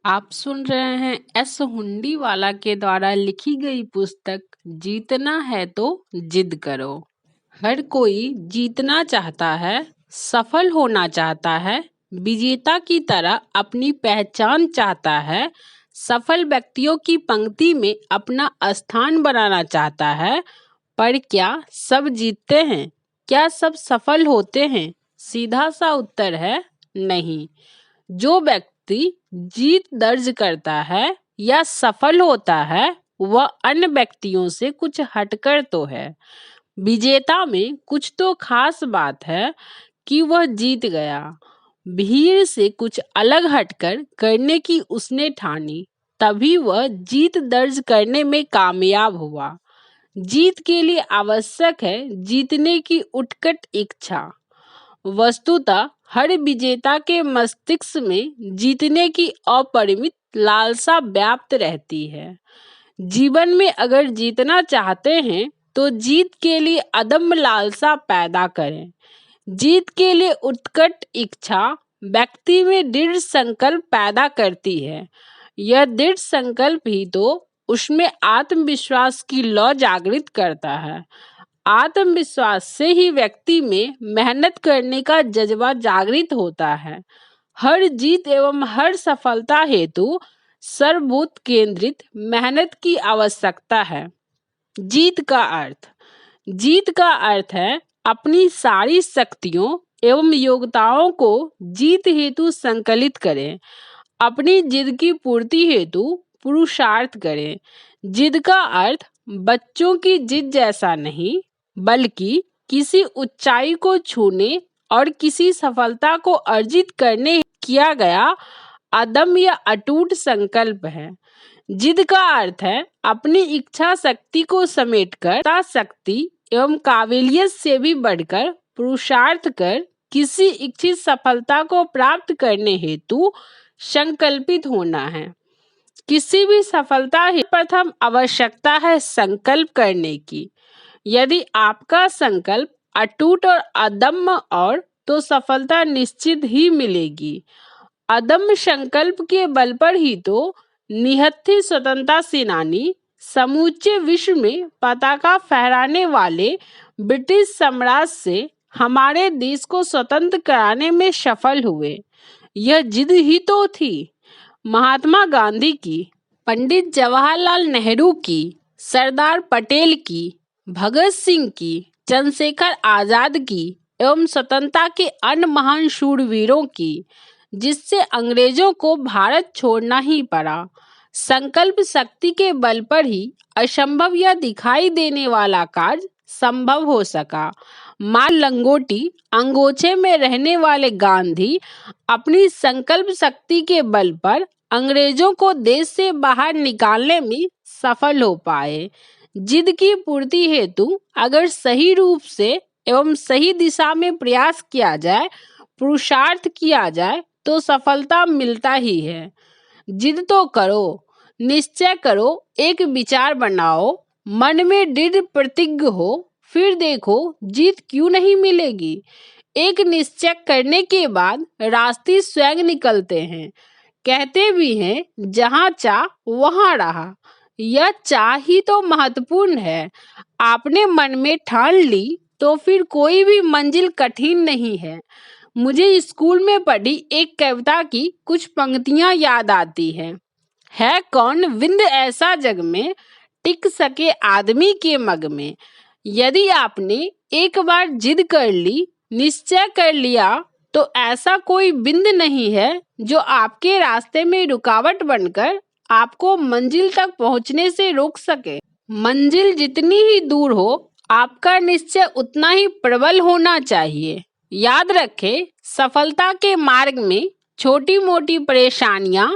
आप सुन रहे हैं एस हुंडीवाला के द्वारा लिखी गई पुस्तक जीतना है तो जिद करो। हर कोई जीतना चाहता है, सफल होना चाहता है, विजेता की तरह अपनी पहचान चाहता है, सफल व्यक्तियों की पंक्ति में अपना स्थान बनाना चाहता है। पर क्या सब जीतते हैं? क्या सब सफल होते हैं? सीधा सा उत्तर है नहीं। जो व्यक्ति जीत दर्ज करता है या सफल होता है वह अन्य व्यक्तियों से कुछ हटकर तो है। विजेता में कुछ तो खास बात है कि वह जीत गया। भीड़ से कुछ अलग हटकर करने की उसने ठानी, तभी वह जीत दर्ज करने में कामयाब हुआ। जीत के लिए आवश्यक है जीतने की उत्कट इच्छा। वस्तुतः हर विजेता के मस्तिष्क में जीतने की अपरिमित लालसा व्याप्त रहती है। जीवन में अगर जीतना चाहते हैं तो जीत के लिए अदम्य लालसा पैदा करें। जीत के लिए उत्कट इच्छा व्यक्ति में दृढ़ संकल्प पैदा करती है। यह दृढ़ संकल्प ही तो उसमें आत्मविश्वास की लौ जागृत करता है। आत्मविश्वास से ही व्यक्ति में मेहनत करने का जज्बा जागृत होता है। हर जीत एवं हर सफलता हेतु सर्वभूत केंद्रित मेहनत की आवश्यकता है। जीत का अर्थ है अपनी सारी शक्तियों एवं योग्यताओं को जीत हेतु संकलित करें। अपनी जिद की पूर्ति हेतु पुरुषार्थ करें। जिद का अर्थ बच्चों की जिद जैसा नहीं, बल्कि किसी ऊंचाई को छूने और किसी सफलता को अर्जित करने किया गया अदम्य या अटूट संकल्प है। जिद का अर्थ है अपनी इच्छा शक्ति को समेटकर शक्ति एवं काबिलियत से भी बढ़कर पुरुषार्थ कर किसी इच्छित सफलता को प्राप्त करने हेतु संकल्पित होना है। किसी भी सफलता हेतु प्रथम आवश्यकता है संकल्प करने की। यदि आपका संकल्प अटूट और अदम्य और तो सफलता निश्चित ही मिलेगी। अदम्य संकल्प के बल पर ही तो निहत्थी स्वतंत्रता सेनानी समूचे विश्व में पताका फहराने वाले ब्रिटिश साम्राज्य से हमारे देश को स्वतंत्र कराने में सफल हुए। यह जिद ही तो थी। महात्मा गांधी की, पंडित जवाहरलाल नेहरू की, सरदार पटेल की, भगत सिंह की, चंद्रशेखर आजाद की एवं स्वतंत्रता के अन्य महान शूरवीरों की, जिससे अंग्रेजों को भारत छोड़ना ही पड़ा। संकल्प शक्ति के बल पर ही असंभव या दिखाई देने वाला कार्य संभव हो सका। माल लंगोटी अंगोछे में रहने वाले गांधी अपनी संकल्प शक्ति के बल पर अंग्रेजों को देश से बाहर निकालने में सफल हो पाए। जिद की पूर्ति हेतु अगर सही रूप से एवं सही दिशा में प्रयास किया जाए, पुरुषार्थ किया जाए तो सफलता मिलता ही है। जिद तो करो, निश्चय करो, एक विचार बनाओ, मन में दृढ़ प्रतिज्ञ हो, फिर देखो जीत क्यों नहीं मिलेगी। एक निश्चय करने के बाद रास्ते स्वयं निकलते हैं। कहते भी हैं जहाँ चाह वहाँ राह। यह चाह ही तो महत्वपूर्ण है। आपने मन में ठान ली तो फिर कोई भी मंजिल कठिन नहीं है। मुझे स्कूल में पढ़ी एक कविता की कुछ पंक्तियां याद आती हैं। है कौन विंद ऐसा जग में, टिक सके आदमी के मग में। यदि आपने एक बार जिद कर ली, निश्चय कर लिया, तो ऐसा कोई बिंद नहीं है जो आपके रास्ते में रुकावट बनकर आपको मंजिल तक पहुंचने से रोक सके। मंजिल जितनी ही दूर हो, आपका निश्चय उतना ही प्रबल होना चाहिए। याद रखें, सफलता के मार्ग में छोटी मोटी परेशानियां,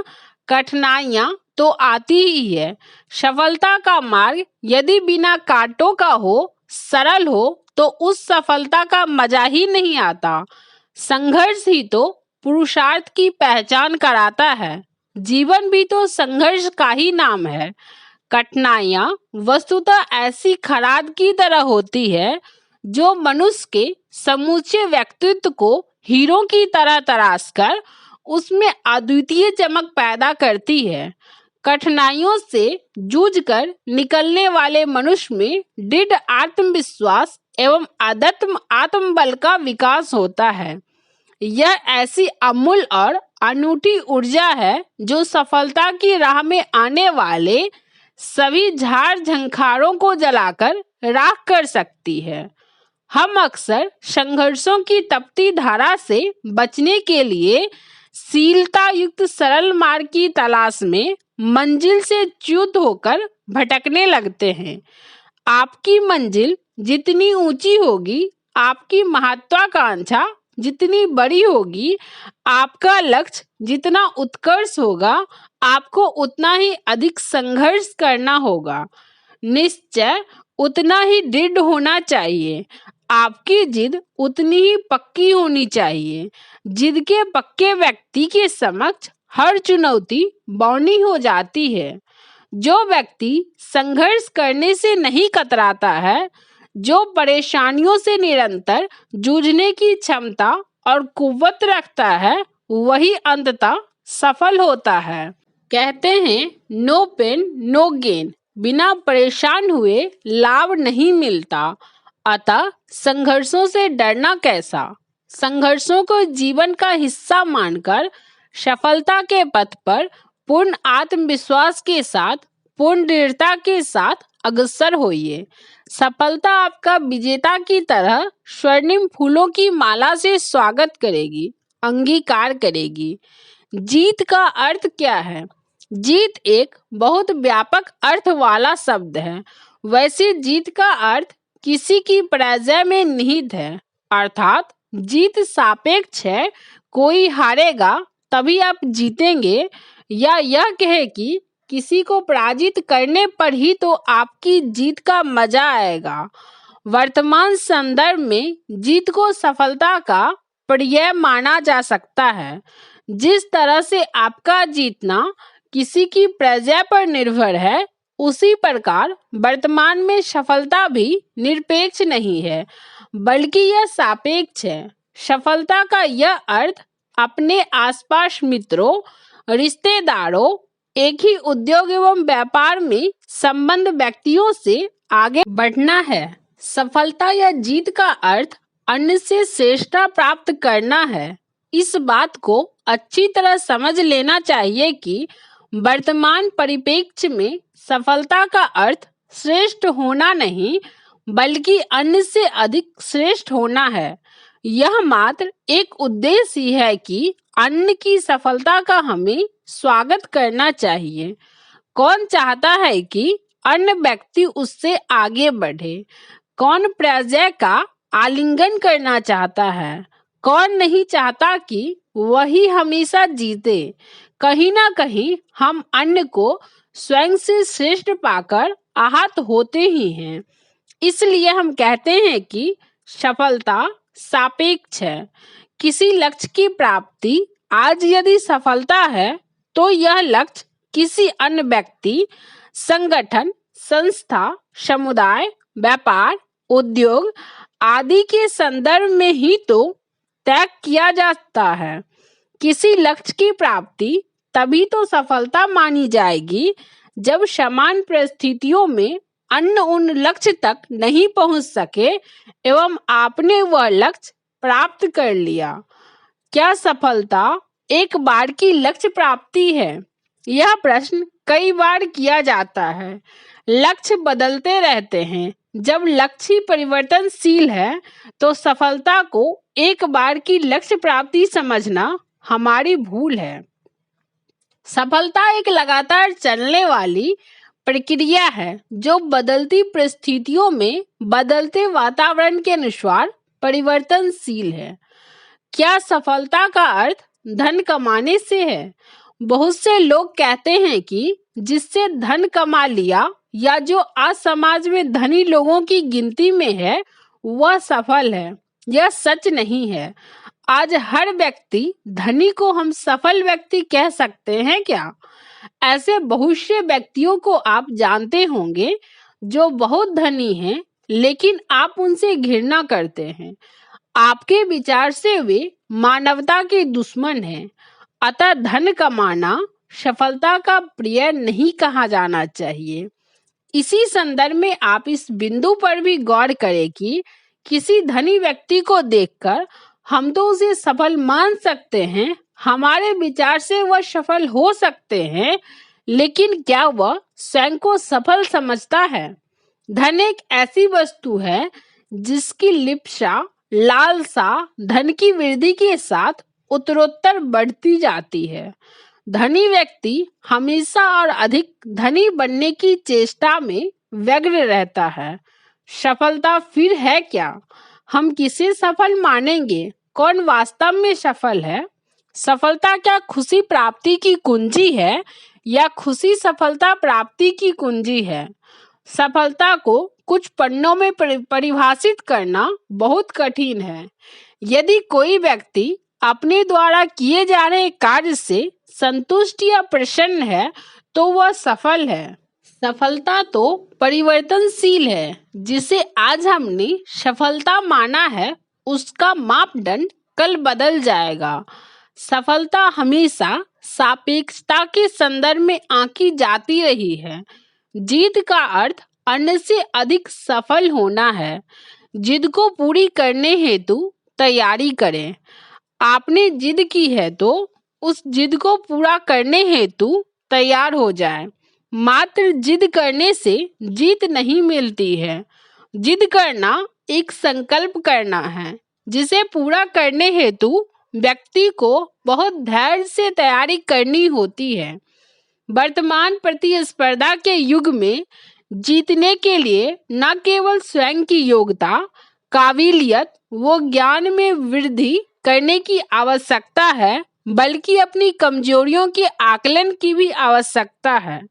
कठिनाइयां तो आती ही है। सफलता का मार्ग यदि बिना कांटों का हो, सरल हो, तो उस सफलता का मजा ही नहीं आता। संघर्ष ही तो पुरुषार्थ की पहचान कराता है। जीवन भी तो संघर्ष का ही नाम है। कठिनाइयां वस्तुतः ऐसी खराद की तरह होती है जो मनुष्य के समूचे व्यक्तित्व को हीरो की तरह तराश कर उसमें अद्वितीय चमक पैदा करती है। कठिनाइयों से जूझकर निकलने वाले मनुष्य में दृढ़ आत्मविश्वास एवं अदम्य आत्मबल का विकास होता है। यह ऐसी अमूल्य और अनूठी ऊर्जा है जो सफलता की राह में आने वाले सभी झाड़ झंखारों को जलाकर राख कर सकती है। हम अक्सर संघर्षों की तपती धारा से बचने के लिए शीलता युक्त सरल मार्ग की तलाश में मंजिल से च्युत होकर भटकने लगते हैं। आपकी मंजिल जितनी ऊंची होगी, आपकी महत्वाकांक्षा जितनी बड़ी होगी, आपका लक्ष्य जितना उत्कर्ष होगा, आपको उतना ही अधिक संघर्ष करना होगा। निश्चय उतना ही दृढ़ होना चाहिए। आपकी जिद उतनी ही पक्की होनी चाहिए। जिद के पक्के व्यक्ति के समक्ष हर चुनौती बौनी हो जाती है। जो व्यक्ति संघर्ष करने से नहीं कतराता है, जो परेशानियों से निरंतर जूझने की क्षमता और कुव्वत रखता है, वही अंततः सफल होता है। कहते हैं नो पेन नो गेन, बिना परेशान हुए लाभ नहीं मिलता। अतः संघर्षों से डरना कैसा? संघर्षों को जीवन का हिस्सा मानकर सफलता के पथ पर पूर्ण आत्मविश्वास के साथ, पूर्ण दृढ़ता के साथ अग्रसर होइए। सफलता आपका विजेता की तरह स्वर्णिम फूलों की माला से स्वागत करेगी, अंगीकार करेगी। जीत का अर्थ क्या है? जीत एक बहुत व्यापक अर्थ वाला शब्द है। वैसे जीत का अर्थ किसी की पराजय में निहित है, अर्थात जीत सापेक्ष है। कोई हारेगा तभी आप जीतेंगे, या यह कहे कि किसी को पराजित करने पर ही तो आपकी जीत का मजा आएगा। वर्तमान संदर्भ में जीत को सफलता का पर्याय माना जा सकता है। जिस तरह से आपका जीतना किसी की पराजय पर निर्भर है, उसी प्रकार वर्तमान में सफलता भी निरपेक्ष नहीं है, बल्कि यह सापेक्ष है। सफलता का यह अर्थ अपने आसपास मित्रों, रिश्तेदारों, एक ही उद्योग एवं व्यापार में संबंध व्यक्तियों से आगे बढ़ना है। सफलता या जीत का अर्थ अन्य से श्रेष्ठता प्राप्त करना है। इस बात को अच्छी तरह समझ लेना चाहिए कि वर्तमान परिप्रेक्ष्य में सफलता का अर्थ श्रेष्ठ होना नहीं, बल्कि अन्य से अधिक श्रेष्ठ होना है। यह मात्र एक उद्देश्य ही है कि अन्य की सफलता का हमें स्वागत करना चाहिए। कौन चाहता है कि अन्य व्यक्ति उससे आगे बढ़े? कौन पराजय का आलिंगन करना चाहता है? कौन नहीं चाहता कि वही हमेशा जीते? कहीं ना कहीं हम अन्य को स्वयं से श्रेष्ठ पाकर आहत होते ही हैं। इसलिए हम कहते हैं कि सफलता सापेक्ष है। किसी लक्ष्य की प्राप्ति आज यदि सफलता है, तो यह लक्ष्य किसी अन्य व्यक्ति, संगठन, संस्था, समुदाय, व्यापार, उद्योग आदि के संदर्भ में ही तो तय किया जाता है। किसी लक्ष्य की प्राप्ति तभी तो सफलता मानी जाएगी जब समान परिस्थितियों में अन्य उन लक्ष्य तक नहीं पहुंच सके एवं आपने वह लक्ष्य प्राप्त कर लिया। क्या सफलता एक बार की लक्ष्य प्राप्ति है? यह प्रश्न कई बार किया जाता है। लक्ष्य बदलते रहते हैं। जब लक्ष्य परिवर्तनशील है, तो सफलता को एक बार की लक्ष्य प्राप्ति समझना हमारी भूल है। सफलता एक लगातार चलने वाली प्रक्रिया है, जो बदलती परिस्थितियों में बदलते वातावरण के अनुसार परिवर्तनशील है। क्या सफलता का अर्थ धन कमाने से है? बहुत से लोग कहते हैं कि जिससे धन कमा लिया या जो आज समाज में धनी लोगों की गिनती में है, वह सफल है। यह सच नहीं है। आज हर व्यक्ति धनी को हम सफल व्यक्ति कह सकते हैं क्या? ऐसे बहुत से व्यक्तियों को आप जानते होंगे जो बहुत धनी हैं, लेकिन आप उनसे घृणा करते हैं। आपके विचार से वे मानवता के दुश्मन हैं। अतः धन कमाना सफलता का पर्याय नहीं कहा जाना चाहिए। इसी संदर्भ में आप इस बिंदु पर भी गौर करें कि किसी धनी व्यक्ति को देखकर हम तो उसे सफल मान सकते हैं, हमारे विचार से वह सफल हो सकते हैं, लेकिन क्या वह स्वयं को सफल समझता है? धन एक ऐसी वस्तु है जिसकी लिप्सा, लालसा धन की वृद्धि के साथ उत्तरोत्तर बढ़ती जाती है। धनी व्यक्ति हमेशा और अधिक धनी बनने की चेष्टा में व्यग्र रहता है। सफलता फिर है क्या? हम किसे सफल मानेंगे? कौन वास्तव में सफल है? सफलता क्या खुशी प्राप्ति की कुंजी है या खुशी सफलता प्राप्ति की कुंजी है? सफलता को कुछ पन्नों में परिभाषित करना बहुत कठिन है। यदि कोई व्यक्ति अपने द्वारा किए जा रहे कार्य से संतुष्ट या प्रसन्न है तो वह सफल है। सफलता तो परिवर्तनशील है। जिसे आज हमने सफलता माना है उसका मापदंड कल बदल जाएगा। सफलता हमेशा सापेक्षता के संदर्भ में आंकी जाती रही है। जीत का अर्थ अन्य से अधिक सफल होना है। जिद को पूरी करने हेतु तैयारी करें। आपने जिद की है तो उस जिद को पूरा करने हेतु तैयार हो जाए। मात्र जिद करने से जीत नहीं मिलती है। जिद करना एक संकल्प करना है जिसे पूरा करने हेतु व्यक्ति को बहुत धैर्य से तैयारी करनी होती है। वर्तमान प्रतिस्पर्धा के युग में जीतने के लिए न केवल स्वयं की योग्यता, काबिलियत व ज्ञान में वृद्धि करने की आवश्यकता है, बल्कि अपनी कमजोरियों के आकलन की भी आवश्यकता है।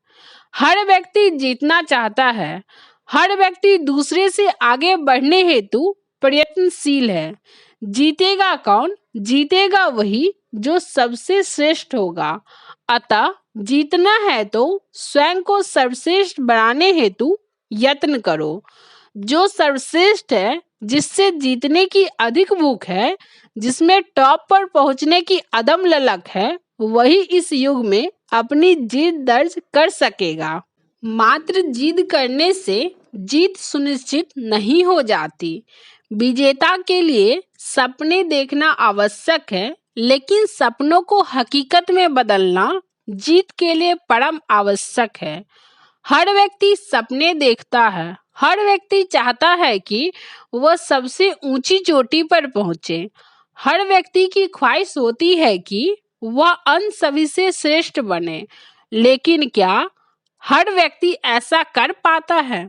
हर व्यक्ति जीतना चाहता है। हर व्यक्ति दूसरे से आगे बढ़ने हेतु प्रयत्नशील है। जीतेगा कौन? जीतेगा वही जो सबसे श्रेष्ठ होगा। अतः जीतना है तो स्वयं को सर्वश्रेष्ठ बनाने हेतु यत्न करो। जो सर्वश्रेष्ठ है, जिससे जीतने की अधिक भूख है, जिसमें टॉप पर पहुंचने की अदम ललक है, वही इस युग में अपनी जीत दर्ज कर सकेगा। मात्र जिद करने से जीत सुनिश्चित नहीं हो जाती। विजेता के लिए सपने देखना आवश्यक है, लेकिन सपनों को हकीकत में बदलना जीत के लिए परम आवश्यक है। हर व्यक्ति सपने देखता है। हर व्यक्ति चाहता है कि वह सबसे ऊंची चोटी पर पहुंचे। हर व्यक्ति की ख्वाहिश होती है कि वह अन्य सभी से श्रेष्ठ बने, लेकिन क्या हर व्यक्ति ऐसा कर पाता है?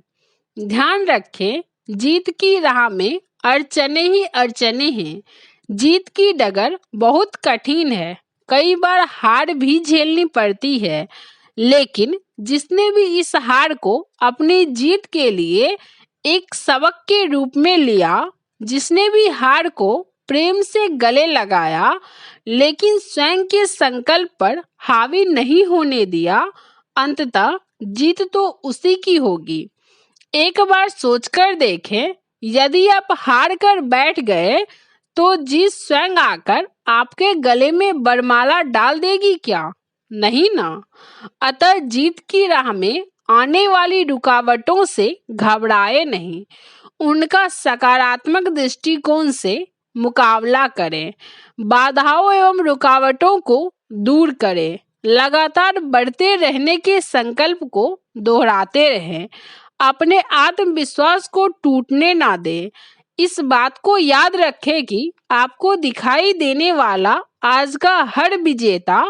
ध्यान रखें, जीत की राह में अड़चने ही अड़चने हैं। जीत की डगर बहुत कठिन है। कई बार हार भी झेलनी पड़ती है, लेकिन जिसने भी इस हार को अपनी जीत के लिए एक सबक के रूप में लिया, जिसने भी हार को प्रेम से गले लगाया, लेकिन स्वयं के संकल्प पर हावी नहीं होने दिया, अंततः जीत तो उसी की होगी। एक बार सोचकर देखें, यदि आप हार कर बैठ गए तो जीत स्वयं आकर आपके गले में बरमाला डाल देगी क्या? नहीं ना। अतः जीत की राह में आने वाली रुकावटों से घबराए नहीं, उनका सकारात्मक दृष्टिकोण से मुकाबला करें। बाधाओं एवं रुकावटों को दूर करें। लगातार बढ़ते रहने के संकल्प को दोहराते रहें। अपने आत्मविश्वास को टूटने ना दें। इस बात को याद रखें कि आपको दिखाई देने वाला आज का हर विजेता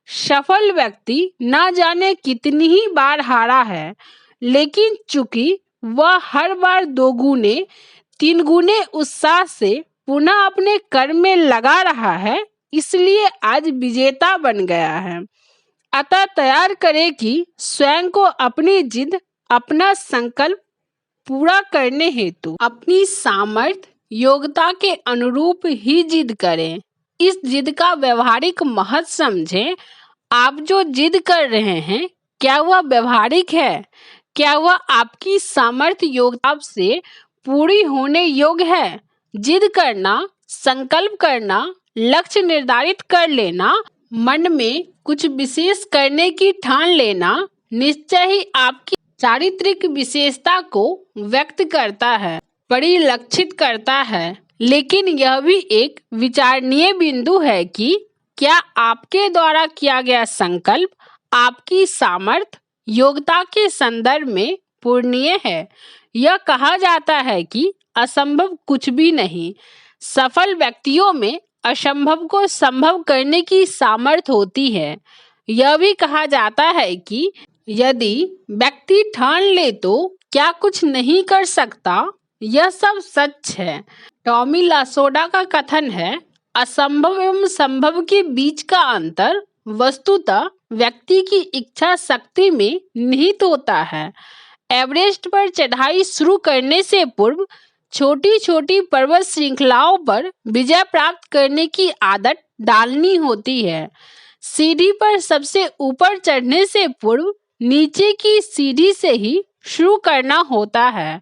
सफल व्यक्ति न जाने कितनी ही बार हारा है, लेकिन चूंकि वह हर बार 2 गुने 3 गुने उत्साह से पुनः अपने कर्म में लगा रहा है, इसलिए आज विजेता बन गया है। अतः तैयार करें कि स्वयं को अपनी जिद, अपना संकल्प पूरा करने हेतु अपनी सामर्थ्य, योग्यता के अनुरूप ही जिद करें। इस जिद का व्यवहारिक महत्व समझें। आप जो जिद कर रहे हैं, क्या वह व्यवहारिक है? क्या वह आपकी सामर्थ्य, योग्यता से पूरी होने योग्य है? जिद करना, संकल्प करना, लक्ष्य निर्धारित कर लेना मन में कुछ विशेष करने की ठान लेना निश्चय ही आपकी चारित्रिक विशेषता को व्यक्त करता है, परिलक्षित करता है। लेकिन यह भी एक विचारणीय बिंदु है कि क्या आपके द्वारा किया गया संकल्प आपकी सामर्थ्य, योग्यता के संदर्भ में पूर्णीय है। यह कहा जाता है कि असंभव कुछ भी नहीं। सफल व्यक्तियों में असंभव को संभव करने की सामर्थ्य होती है। यह भी कहा जाता है कि यदि व्यक्ति ठान ले तो क्या कुछ नहीं कर सकता। यह सब सच है। टॉमी लासोडा का कथन है, असंभव एवं संभव के बीच का अंतर वस्तुतः व्यक्ति की इच्छा शक्ति में निहित होता है। एवरेस्ट पर चढ़ाई शुरू करने से पूर्व छोटी छोटी पर्वत श्रृंखलाओं पर विजय प्राप्त करने की आदत डालनी होती है। सीढ़ी पर सबसे ऊपर चढ़ने से पूर्व नीचे की सीढ़ी से ही शुरू करना होता है।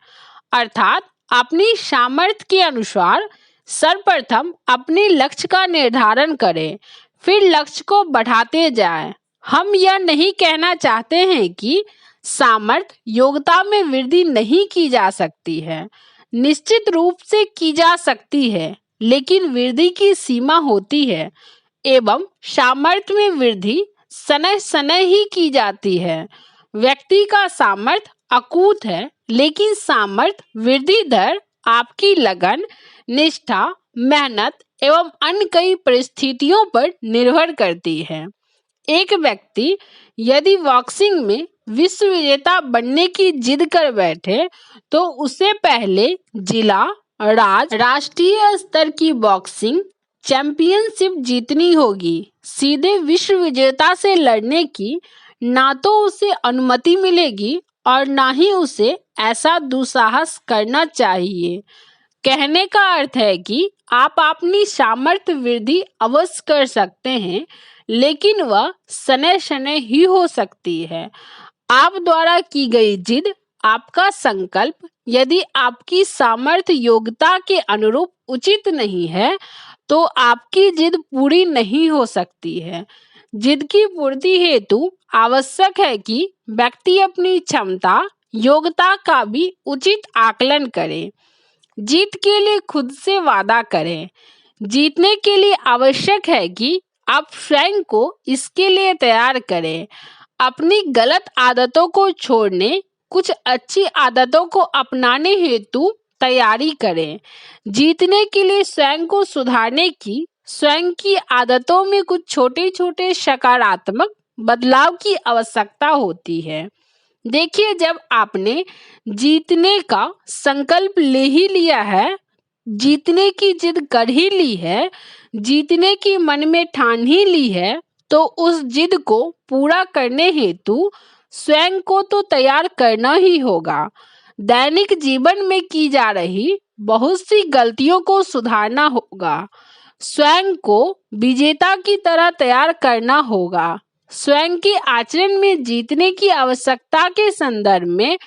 अर्थात अपनी सामर्थ्य के अनुसार सर्वप्रथम अपने लक्ष्य का निर्धारण करें, फिर लक्ष्य को बढ़ाते जाएं। हम यह नहीं कहना चाहते हैं कि सामर्थ्य योग्यता में वृद्धि नहीं की जा सकती है। निश्चित रूप से की जा सकती है, लेकिन वृद्धि की सीमा होती है एवं सामर्थ्य में वृद्धि समय समय ही की जाती है। व्यक्ति का सामर्थ्य अकूत है, लेकिन सामर्थ्य वृद्धि दर आपकी लगन, निष्ठा, मेहनत एवं अन्य कई परिस्थितियों पर निर्भर करती है। एक व्यक्ति यदि बॉक्सिंग में विश्व विजेता बनने की जिद कर बैठे तो उसे पहले जिला, राष्ट्रीय स्तर की बॉक्सिंग चैंपियनशिप जीतनी होगी। सीधे विश्व विजेता से लड़ने की ना तो उसे अनुमति मिलेगी और ना ही उसे ऐसा दुस्साहस करना चाहिए। कहने का अर्थ है कि आप अपनी सामर्थ्य वृद्धि अवश्य कर सकते हैं, लेकिन वह समय समय ही हो सकती है। आप द्वारा की गई जिद, आपका संकल्प यदि आपकी सामर्थ्य योग्यता के अनुरूप उचित नहीं है तो आपकी जिद पूरी नहीं हो सकती है। जिद की पूर्ति हेतु आवश्यक है कि व्यक्ति अपनी क्षमता, योग्यता का भी उचित आकलन करे। जीत के लिए खुद से वादा करें। जीतने के लिए आवश्यक है कि आप स्वयं को इसके लिए तैयार करें। अपनी गलत आदतों को छोड़ने, कुछ अच्छी आदतों को अपनाने हेतु तैयारी करें। जीतने के लिए स्वयं को सुधारने की, स्वयं की आदतों में कुछ छोटे छोटे सकारात्मक बदलाव की आवश्यकता होती है। देखिए, जब आपने जीतने का संकल्प ले ही लिया है, जीतने की जिद कर ही ली है, जीतने की मन में ठान ही ली है, तो उस जिद को पूरा करने हेतु स्वयं को तो तैयार करना ही होगा। दैनिक जीवन में की जा रही बहुत सी गलतियों को सुधारना होगा। स्वयं को विजेता की तरह तैयार करना होगा। स्वयं के आचरण में जीतने की आवश्यकता के संदर्भ में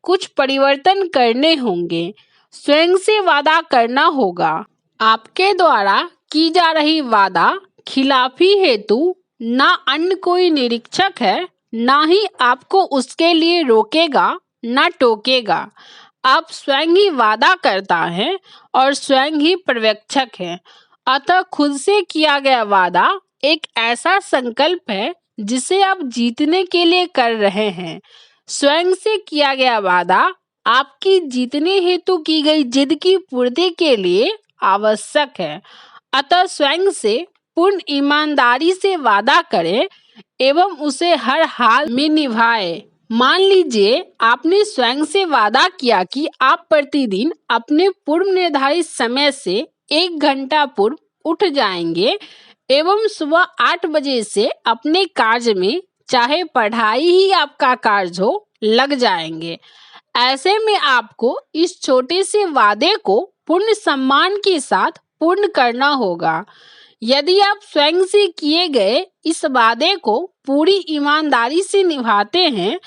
कुछ परिवर्तन करने होंगे। स्वयं से वादा करना होगा। आपके द्वारा की जा रही वादा खिलाफी हेतु ना अन्य कोई निरीक्षक है, ना ही आपको उसके लिए रोकेगा ना टोकेगा। आप स्वयं ही वादा करता है और स्वयं ही पर्यवेक्षक है। अतः खुद से किया गया वादा एक ऐसा संकल्प है जिसे आप जीतने के लिए कर रहे हैं। स्वयं से किया गया वादा आपकी जीतने हेतु की गई जिद की पूर्ति के लिए आवश्यक है। अतः स्वयं से पूर्ण ईमानदारी से वादा करें एवं उसे हर हाल में निभाएं। मान लीजिए आपने स्वयं से वादा किया कि आप प्रतिदिन अपने पूर्व निर्धारित समय से 1 घंटा पूर्व उठ जाएंगे एवं सुबह 8 बजे से अपने कार्य में, चाहे पढ़ाई ही आपका कार्य हो, लग जाएंगे। ऐसे में आपको इस छोटे से वादे को पूर्ण सम्मान के साथ पूर्ण करना होगा। यदि आप स्वयं से किए गए इस वादे को पूरी ईमानदारी से निभाते हैं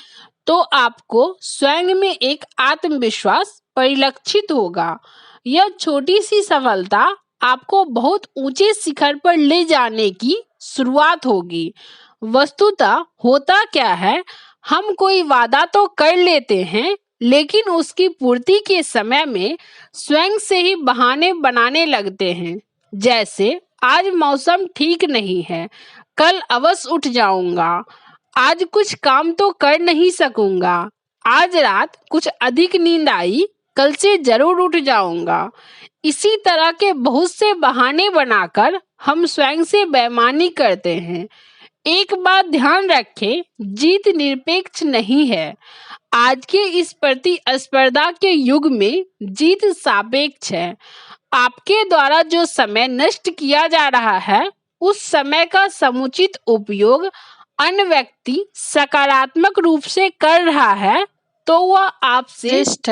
तो आपको स्वयं में एक आत्मविश्वास परिलक्षित होगा। यह छोटी सी सफलता आपको बहुत ऊंचे शिखर पर ले जाने की शुरुआत होगी। वस्तुतः होता क्या है, हम कोई वादा तो कर लेते हैं, लेकिन उसकी पूर्ति के समय में स्वयं से ही बहाने बनाने लगते हैं। जैसे आज मौसम ठीक नहीं है, कल अवश्य उठ जाऊंगा। आज कुछ काम तो कर नहीं सकूंगा। आज रात कुछ अधिक नींद आई, कल से जरूर उठ जाऊंगा। इसी तरह के बहुत से बहाने बनाकर हम स्वयं से बेईमानी करते हैं। एक बात ध्यान रखें, जीत निरपेक्ष नहीं है। आज के इस प्रतिस्पर्धा के युग में जीत सापेक्ष है। आपके द्वारा जो समय नष्ट किया जा रहा है, उस समय का समुचित उपयोग अन्य व्यक्ति सकारात्मक रूप से कर रहा है तो वह आपसे श्रेष्ठ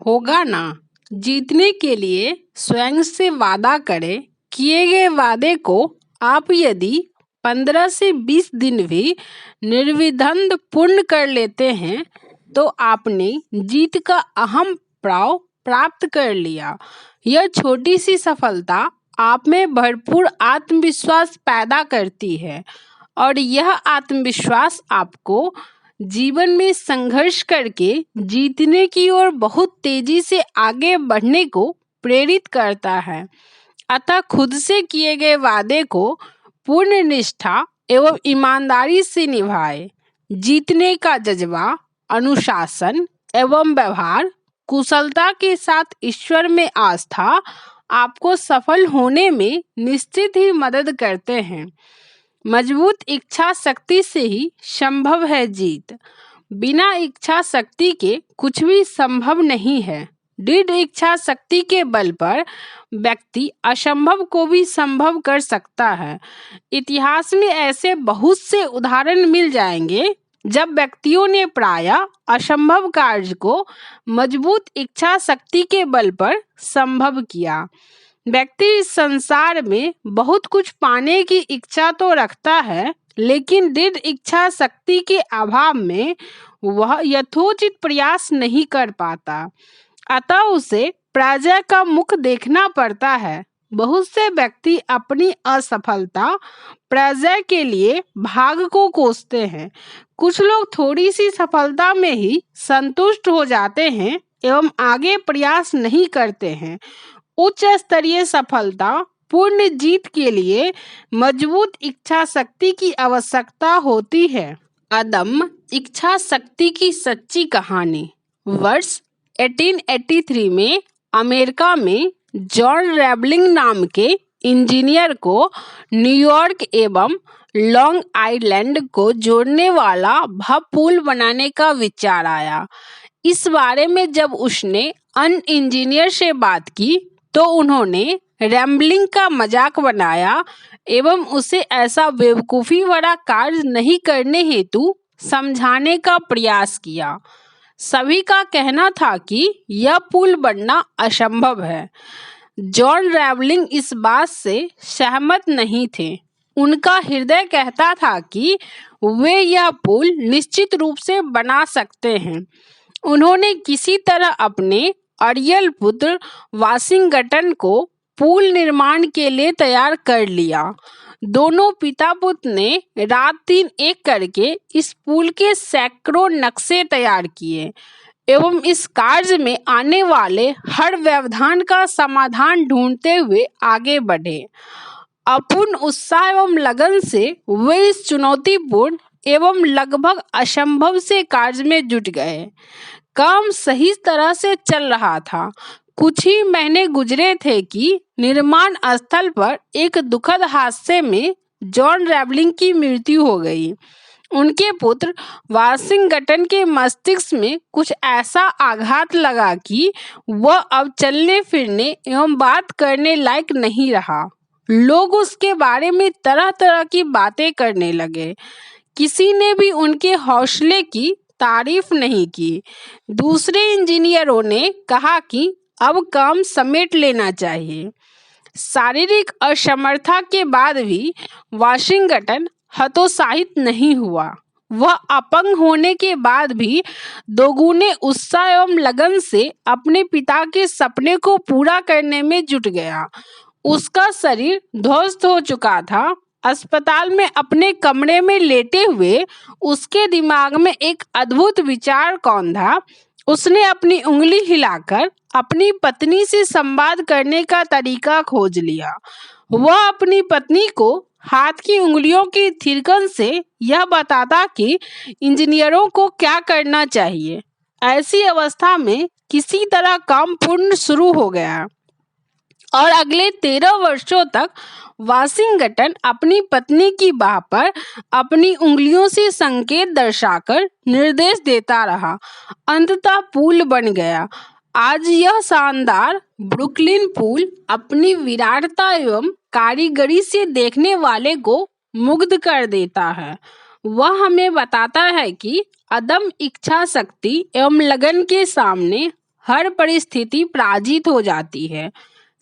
होगा ना। जीतने के लिए स्वयं से वादा करें। किए गए वादे को आप यदि 15 से 20 दिन भी निर्विघ्न पूर्ण कर लेते हैं तो आपने जीत का अहम पड़ाव प्राप्त कर लिया। यह छोटी सी सफलता आप में भरपूर आत्मविश्वास पैदा करती है और यह आत्मविश्वास आपको जीवन में संघर्ष करके जीतने की ओर बहुत तेजी से आगे बढ़ने को प्रेरित करता है। अतः खुद से किए गए वादे को पूर्ण निष्ठा एवं ईमानदारी से निभाएं। जीतने का जज्बा, अनुशासन एवं व्यवहार, कुशलता के साथ ईश्वर में आस्था आपको सफल होने में निश्चित ही मदद करते हैं। मजबूत इच्छा शक्ति से ही संभव है जीत। बिना इच्छा शक्ति के कुछ भी संभव नहीं है। दृढ़ इच्छा शक्ति के बल पर व्यक्ति असंभव को भी संभव कर सकता है। इतिहास में ऐसे बहुत से उदाहरण मिल जाएंगे जब व्यक्तियों ने प्रायः असंभव कार्य को मजबूत इच्छा शक्ति के बल पर संभव किया। व्यक्ति इस संसार में बहुत कुछ पाने की इच्छा तो रखता है, लेकिन दृढ़ इच्छा शक्ति के अभाव में वह यथोचित प्रयास नहीं कर पाता। अतः उसे पराजय का मुख देखना पड़ता है। बहुत से व्यक्ति अपनी असफलता, पराजय के लिए भाग्य को कोसते हैं। कुछ लोग थोड़ी सी सफलता में ही संतुष्ट हो जाते हैं एवं आगे प्रयास नहीं करते हैं। उच्च स्तरीय सफलता, पूर्ण जीत के लिए मजबूत इच्छा शक्ति की आवश्यकता होती है। अदम्य इच्छा शक्ति की सच्ची कहानी। वर्ष 1883 में अमेरिका में जॉन रेवलिंग नाम के इंजीनियर को न्यूयॉर्क एवं लॉन्ग आइलैंड को जोड़ने वाला भव्य पुल बनाने का विचार आया। इस बारे में जब उसने अन्य इंजीनियर से बात की तो उन्होंने रैम्बलिंग का मजाक बनाया एवं उसे ऐसा बेवकूफ़ी भरा कार्य नहीं करने हेतु समझाने का प्रयास किया। सभी का कहना था कि यह पुल बनना असंभव है। जॉन रेवलिंग इस बात से सहमत नहीं थे। उनका हृदय कहता था कि वे यह पुल निश्चित रूप से बना सकते हैं। उन्होंने किसी तरह अपने अड़ियल पुत्र वाशिंगटन को पुल निर्माण के लिए तैयार कर लिया। दोनों पिता पुत्र ने रात दिन एक करके इस पुल के सैकड़ों नक्शे तैयार किए एवं इस कार्य में आने वाले हर व्यवधान का समाधान ढूंढते हुए आगे बढ़े। अपूर्ण उत्साह एवं लगन से वे इस चुनौतीपूर्ण एवं लगभग असंभव से कार्य में जुट गए। काम सही तरह से चल रहा था। कुछ ही महीने गुजरे थे कि निर्माण स्थल पर एक दुखद हादसे में जॉन रेवलिंग की मृत्यु हो गई। उनके पुत्र वाशिंगटन के मस्तिष्क में कुछ ऐसा आघात लगा कि वह अब चलने फिरने एवं बात करने लायक नहीं रहा। लोग उसके बारे में तरह तरह की बातें करने लगे। किसी ने भी उनके हौसले की तारीफ नहीं की। दूसरे इंजीनियरों ने कहा कि अब काम समेट लेना चाहिए। शारीरिक असमर्थता के बाद भी वाशिंगटन हतोत्साहित नहीं हुआ। वह अपंग होने के बाद भी दोगुने उत्साह एवं लगन से अपने पिता के सपने को पूरा करने में जुट गया। उसका शरीर ध्वस्त हो चुका था। अस्पताल में अपने कमरे में लेटे हुए उसके दिमाग में एक अद्भुत विचार कौन था। उसने अपनी उंगली हिलाकर अपनी पत्नी से संवाद करने का तरीका खोज लिया। वह अपनी पत्नी को हाथ की उंगलियों की थिरकन से यह बताता कि इंजीनियरों को क्या करना चाहिए। ऐसी अवस्था में किसी तरह काम पूर्ण शुरू हो गया और अगले 13 वर्षों तक वाशिंगटन अपनी पत्नी की बाह पर अपनी उंगलियों से संकेत दर्शाकर निर्देश देता रहा। अंततः पुल बन गया। आज यह शानदार ब्रुकलिन पुल अपनी विराटता एवं कारीगरी से देखने वाले को मुग्ध कर देता है। वह हमें बताता है कि अदम्य इच्छा शक्ति एवं लगन के सामने हर परिस्थिति पराजित हो जाती है।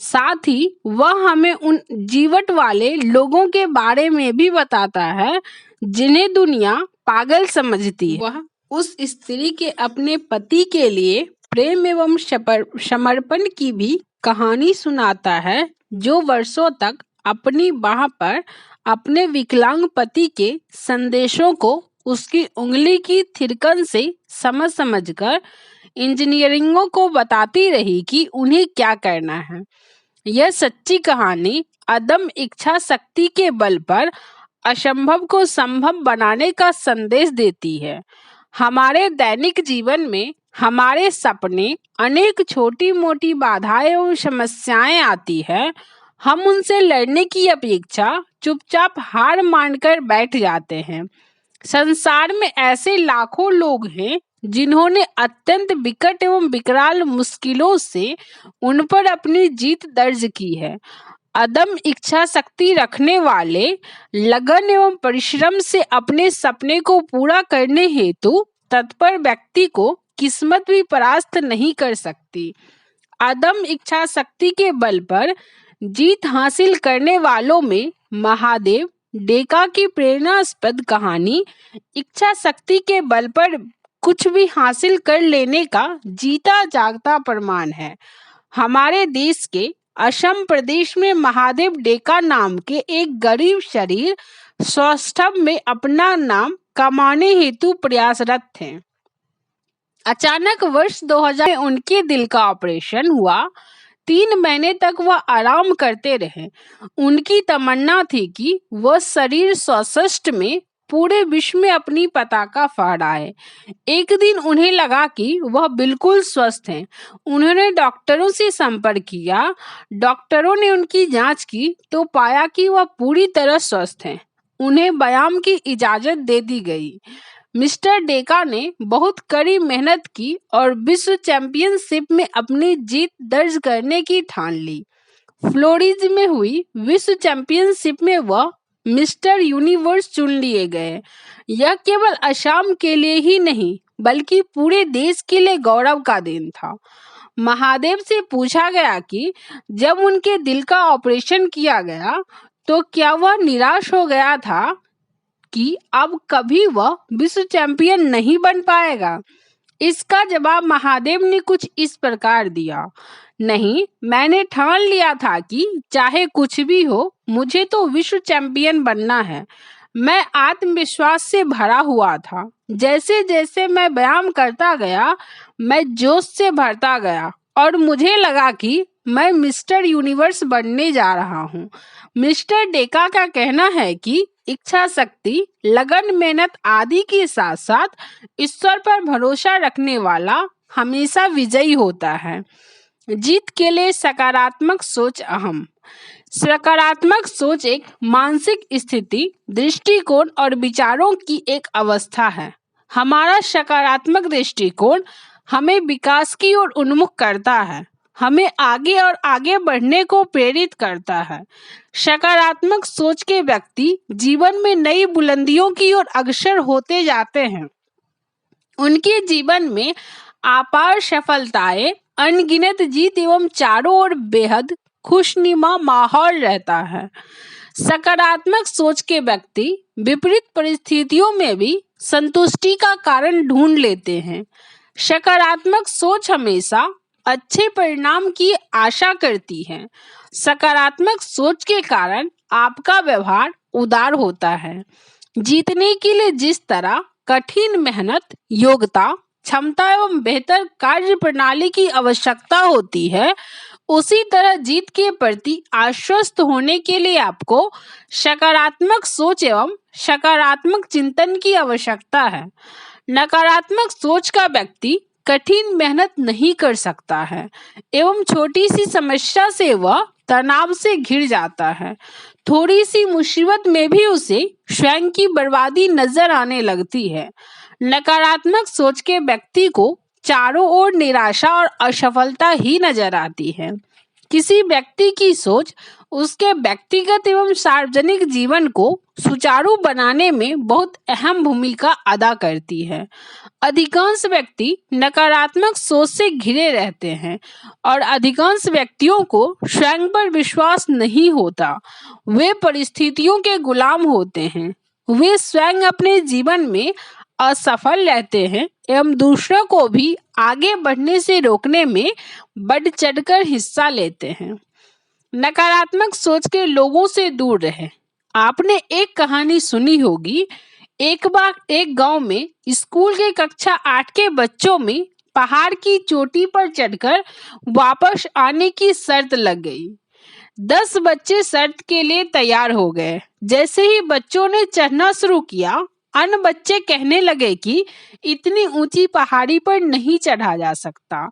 साथ ही वह हमें उन जीवट वाले लोगों के बारे में भी बताता है जिन्हें दुनिया पागल समझती है। वह उस स्त्री के अपने पति के लिए प्रेम एवं समर्पण की भी कहानी सुनाता है, जो वर्षों तक अपनी बाह पर अपने विकलांग पति के संदेशों को उसकी उंगली की थिरकन से समझकर इंजीनियरों को बताती रही कि उन्हें क्या करना है। यह सच्ची कहानी अदम्य इच्छा शक्ति के बल पर असंभव को संभव बनाने का संदेश देती है। हमारे दैनिक जीवन में हमारे सपने अनेक छोटी मोटी बाधाएं और समस्याएं आती है। हम उनसे लड़ने की अपेक्षा चुपचाप हार मानकर बैठ जाते हैं। संसार में ऐसे लाखों लोग हैं जिन्होंने अत्यंत विकट एवं विकराल मुश्किलों से उन पर अपनी जीत दर्ज की है। अदम्य इच्छा शक्ति रखने वाले लगन एवं परिश्रम से अपने सपने को पूरा करने हेतु तत्पर व्यक्ति को किस्मत भी परास्त नहीं कर सकती। अदम्य इच्छा शक्ति के बल पर जीत हासिल करने वालों में महादेव डेका की प्रेरणास्पद कहानी इच्छा शक्ति के बल पर कुछ भी हासिल कर लेने का जीता जागता प्रमाण है। हमारे देश के असम प्रदेश में महादेव डेका नाम के एक गरीब शरीर सौष्ठव में अपना नाम कमाने हेतु प्रयासरत थे। अचानक वर्ष 2000 में उनके दिल का ऑपरेशन हुआ। 3 महीने तक वह आराम करते रहे। उनकी तमन्ना थी कि वह शरीर सौष्ठव में पूरे विश्व में अपनी पताका फहराए। एक दिन उन्हें लगा कि वह बिल्कुल स्वस्थ हैं। उन्होंने डॉक्टरों से संपर्क किया। डॉक्टरों ने उनकी जांच की तो पाया कि वह पूरी तरह स्वस्थ हैं। उन्हें व्यायाम की इजाजत दे दी गई। मिस्टर डेका ने बहुत कड़ी मेहनत की और विश्व चैंपियनशिप में अपनी जीत दर्ज करने की ठान ली। फ्लोरिडा में हुई विश्व चैंपियनशिप में वह मिस्टर यूनिवर्स चुन लिए गए। यह केवल असम के लिए ही नहीं बल्कि पूरे देश के लिए गौरव का दिन था। महादेव से पूछा गया कि जब उनके दिल का ऑपरेशन किया गया तो क्या वह निराश हो गया था कि अब कभी वह विश्व चैंपियन नहीं बन पाएगा। इसका जवाब महादेव ने कुछ इस प्रकार दिया, नहीं, मैंने ठान लिया था कि चाहे कुछ भी हो मुझे तो विश्व चैंपियन बनना है। मैं आत्मविश्वास से भरा हुआ था। जैसे जैसे मैं व्यायाम करता गया मैं जोश से भरता गया और मुझे लगा कि मैं मिस्टर यूनिवर्स बनने जा रहा हूँ। मिस्टर डेका का कहना है कि इच्छा शक्ति, लगन, मेहनत आदि के साथ साथ ईश्वर पर भरोसा रखने वाला हमेशा विजयी होता है। जीत के लिए सकारात्मक सोच अहम। सकारात्मक सोच एक मानसिक स्थिति, दृष्टिकोण और विचारों की एक अवस्था है। हमारा सकारात्मक दृष्टिकोण हमें विकास की ओर उन्मुख करता है, हमें आगे और आगे बढ़ने को प्रेरित करता है। सकारात्मक सोच के व्यक्ति जीवन में नई बुलंदियों की ओर अग्रसर होते जाते हैं। उनके जीवन में अपार सफलताएं, अनगिनत जीत एवं चारों ओर बेहद खुशनुमा माहौल रहता है। सकारात्मक सोच के व्यक्ति विपरीत परिस्थितियों में भी संतुष्टि का कारण ढूंढ लेते हैं। सकारात्मक सोच हमेशा अच्छे परिणाम की आशा करती है। सकारात्मक सोच के कारण आपका व्यवहार उदार होता है। जीतने के लिए जिस तरह कठिन मेहनत, योग्यता, क्षमता एवं बेहतर कार्य प्रणाली की आवश्यकता होती है, उसी तरह जीत के प्रति आश्वस्त होने के लिए आपको सकारात्मक सोच एवं सकारात्मक चिंतन की आवश्यकता है। नकारात्मक सोच का व्यक्ति कठिन मेहनत नहीं कर सकता है एवं छोटी सी समस्या से वह तनाव से घिर जाता है। थोड़ी सी मुसीबत में भी उसे स्वयं की बर्बादी नजर आने लगती है। नकारात्मक सोच के व्यक्ति को चारों ओर निराशा और असफलता ही नजर आती है। किसी व्यक्ति की सोच उसके व्यक्तिगत एवं सार्वजनिक जीवन को सुचारू बनाने में बहुत अहम भूमिका अदा करती है। अधिकांश व्यक्ति नकारात्मक सोच से घिरे रहते हैं और अधिकांश व्यक्तियों को स्वयं पर विश्वास नहीं होता। वे परिस्थितियों के गुलाम होते हैं। वे स्वयं अपने जीवन में असफल रहते हैं एवं दूसरों को भी आगे बढ़ने से रोकने में बढ़ चढ़कर हिस्सा लेते हैं। नकारात्मक सोच के लोगों से दूर रहें। आपने एक कहानी सुनी होगी। एक बार एक गांव में स्कूल के कक्षा 8 के बच्चों में पहाड़ की चोटी पर चढ़कर वापस आने की शर्त लग गई। 10 बच्चे शर्त के लिए तैयार हो गए। जैसे ही बच्चों ने चढ़ना शुरू किया, अन्य बच्चे कहने लगे कि इतनी ऊंची पहाड़ी पर नहीं चढ़ा जा सकता,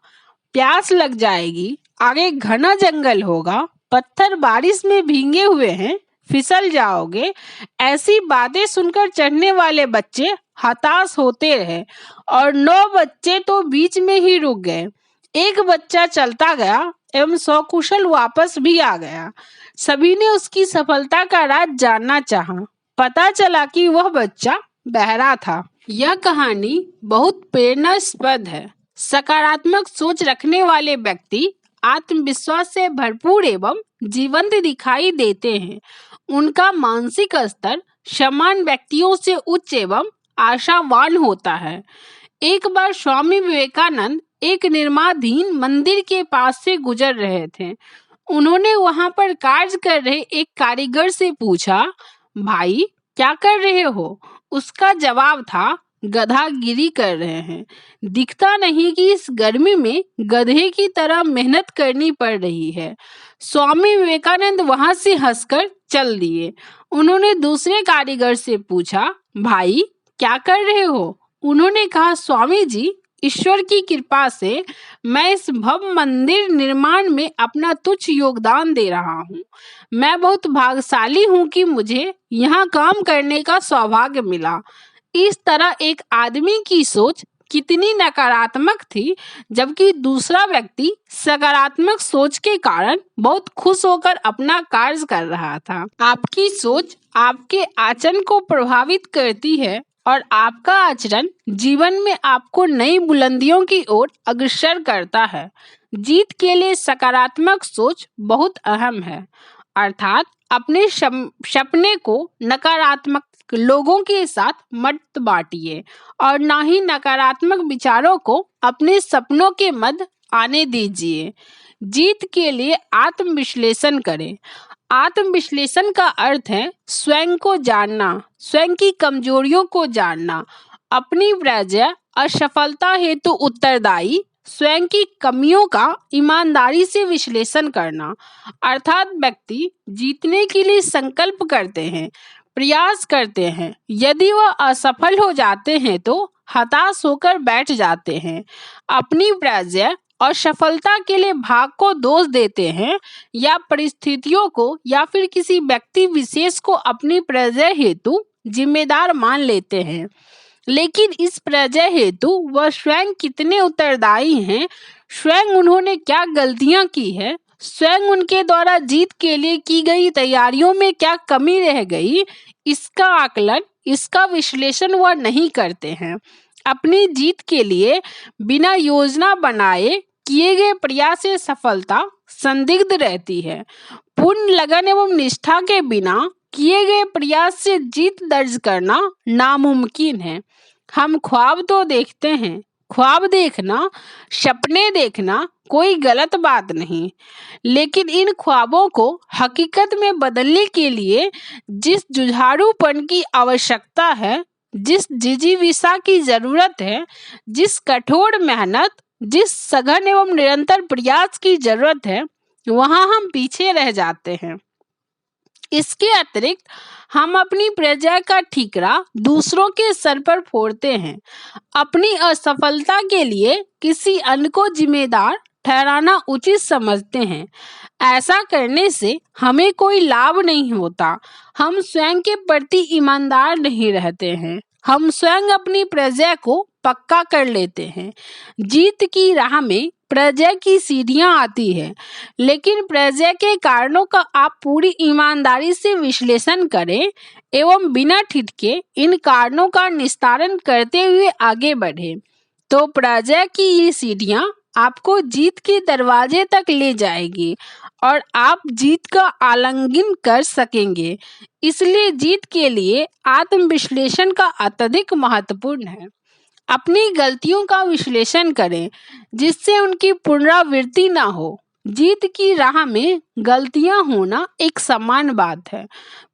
प्यास लग जाएगी, आगे घना जंगल होगा, पत्थर बारिश में भीगे हुए हैं, फिसल जाओगे। ऐसी बातें सुनकर चढ़ने वाले बच्चे हताश होते रहे और 9 बच्चे तो बीच में ही रुक गए। एक बच्चा चलता गया एवं सकुशल वापस भी आ गया। सभी ने उसकी सफलता का राज जानना चाहा। पता चला कि वह बच्चा बहरा था। यह कहानी बहुत प्रेरणास्पद है। सकारात्मक सोच रखने वाले व्यक्ति आत्मविश्वास से भरपूर एवं जीवंत दिखाई देते हैं। उनका मानसिक स्तर समान व्यक्तियों से उच्च एवं आशावान होता है। एक बार स्वामी विवेकानंद एक निर्माणाधीन मंदिर के पास से गुजर रहे थे। उन्होंने वहां पर कार्य कर रहे एक कारीगर से पूछा, भाई क्या कर रहे हो? उसका जवाब था, गधागिरी कर रहे हैं। दिखता नहीं कि इस गर्मी में गधे की तरह मेहनत करनी पड़ रही है। स्वामी विवेकानंद वहां से हंसकर चल दिए। उन्होंने दूसरे कारीगर से पूछा, भाई क्या कर रहे हो? उन्होंने कहा, स्वामी जी, ईश्वर की कृपा से मैं इस भव्य मंदिर निर्माण में अपना तुच्छ योगदान दे रहा हूँ। मैं बहुत भाग्यशाली हूँ कि मुझे यहाँ काम करने का सौभाग्य मिला। इस तरह एक आदमी की सोच कितनी नकारात्मक थी, जबकि दूसरा व्यक्ति सकारात्मक सोच के कारण बहुत खुश होकर अपना कार्य कर रहा था। आपकी सोच आपके आचरण को प्रभावित करती है और आपका आचरण जीवन में आपको नई बुलंदियों की ओर अग्रसर करता है। जीत के लिए सकारात्मक सोच बहुत अहम है। अर्थात अपने सपने को नकारात्मक लोगों के साथ मत बांटिए और ना ही नकारात्मक विचारों को अपने सपनों के मध्य आने दीजिए। जीत के लिए आत्मविश्लेषण करें। आत्मविश्लेषण का अर्थ है स्वयं को जानना, स्वयं की कमजोरियों को जानना, अपनी वजह असफलता हेतु उत्तरदायी, स्वयं की कमियों का ईमानदारी से विश्लेषण करना। अर्थात व्यक्ति जीतने के लिए संकल्प करते हैं, प्रयास करते हैं। यदि वह असफल हो जाते हैं तो हताश होकर बैठ जाते हैं, अपनी वजह और सफलता के लिए भाग्य को दोष देते हैं या परिस्थितियों को या फिर किसी व्यक्ति विशेष को अपनी वजह हेतु जिम्मेदार मान लेते हैं। लेकिन इस वजह हेतु वह स्वयं कितने उत्तरदायी हैं, स्वयं उन्होंने क्या गलतियां की है, स्वयं उनके द्वारा जीत के लिए की गई तैयारियों में क्या कमी रह गई, इसका आकलन, इसका विश्लेषण वह नहीं करते हैं। अपनी जीत के लिए बिना योजना बनाए किए गए प्रयास से सफलता संदिग्ध रहती है। पूर्ण लगन एवं निष्ठा के बिना किए गए प्रयास से जीत दर्ज करना नामुमकिन है। हम ख्वाब तो देखते हैं ख्वाब देखना, सपने देखना कोई गलत बात नहीं, लेकिन इन ख्वाबों को हकीकत में बदलने के लिए जिस जुझारूपन की आवश्यकता है, जिस जिजीविषा की जरूरत है, जिस कठोर मेहनत, जिस सघन एवं निरंतर प्रयास की जरूरत है, वहां हम पीछे रह जाते हैं। इसके अतिरिक्त हम अपनी प्रजा का ठीकरा दूसरों के सर पर फोड़ते हैं। अपनी असफलता के लिए किसी अन्य को जिम्मेदार ठहराना उचित समझते हैं। ऐसा करने से हमें कोई लाभ नहीं होता। हम स्वयं के प्रति ईमानदार नहीं रहते हैं। हम स्वयं अपनी प्रजा को पक्का कर लेते हैं। जीत की राह में प्रजा की सीढ़ियां आती है, लेकिन प्रजा के कारणों का आप पूरी ईमानदारी से विश्लेषण करें एवं बिना ठिठके इन कारणों का निस्तारण करते हुए आगे बढ़े, तो प्रजा की ये सीढ़ियां आपको जीत के दरवाजे तक ले जाएगी और आप जीत का आलिंगन कर सकेंगे। इसलिए जीत के लिए आत्मविश्लेषण का अत्यधिक महत्वपूर्ण है। अपनी गलतियों का विश्लेषण करें जिससे उनकी पुनरावृत्ति ना हो। जीत की राह में गलतियां होना एक सामान्य बात है।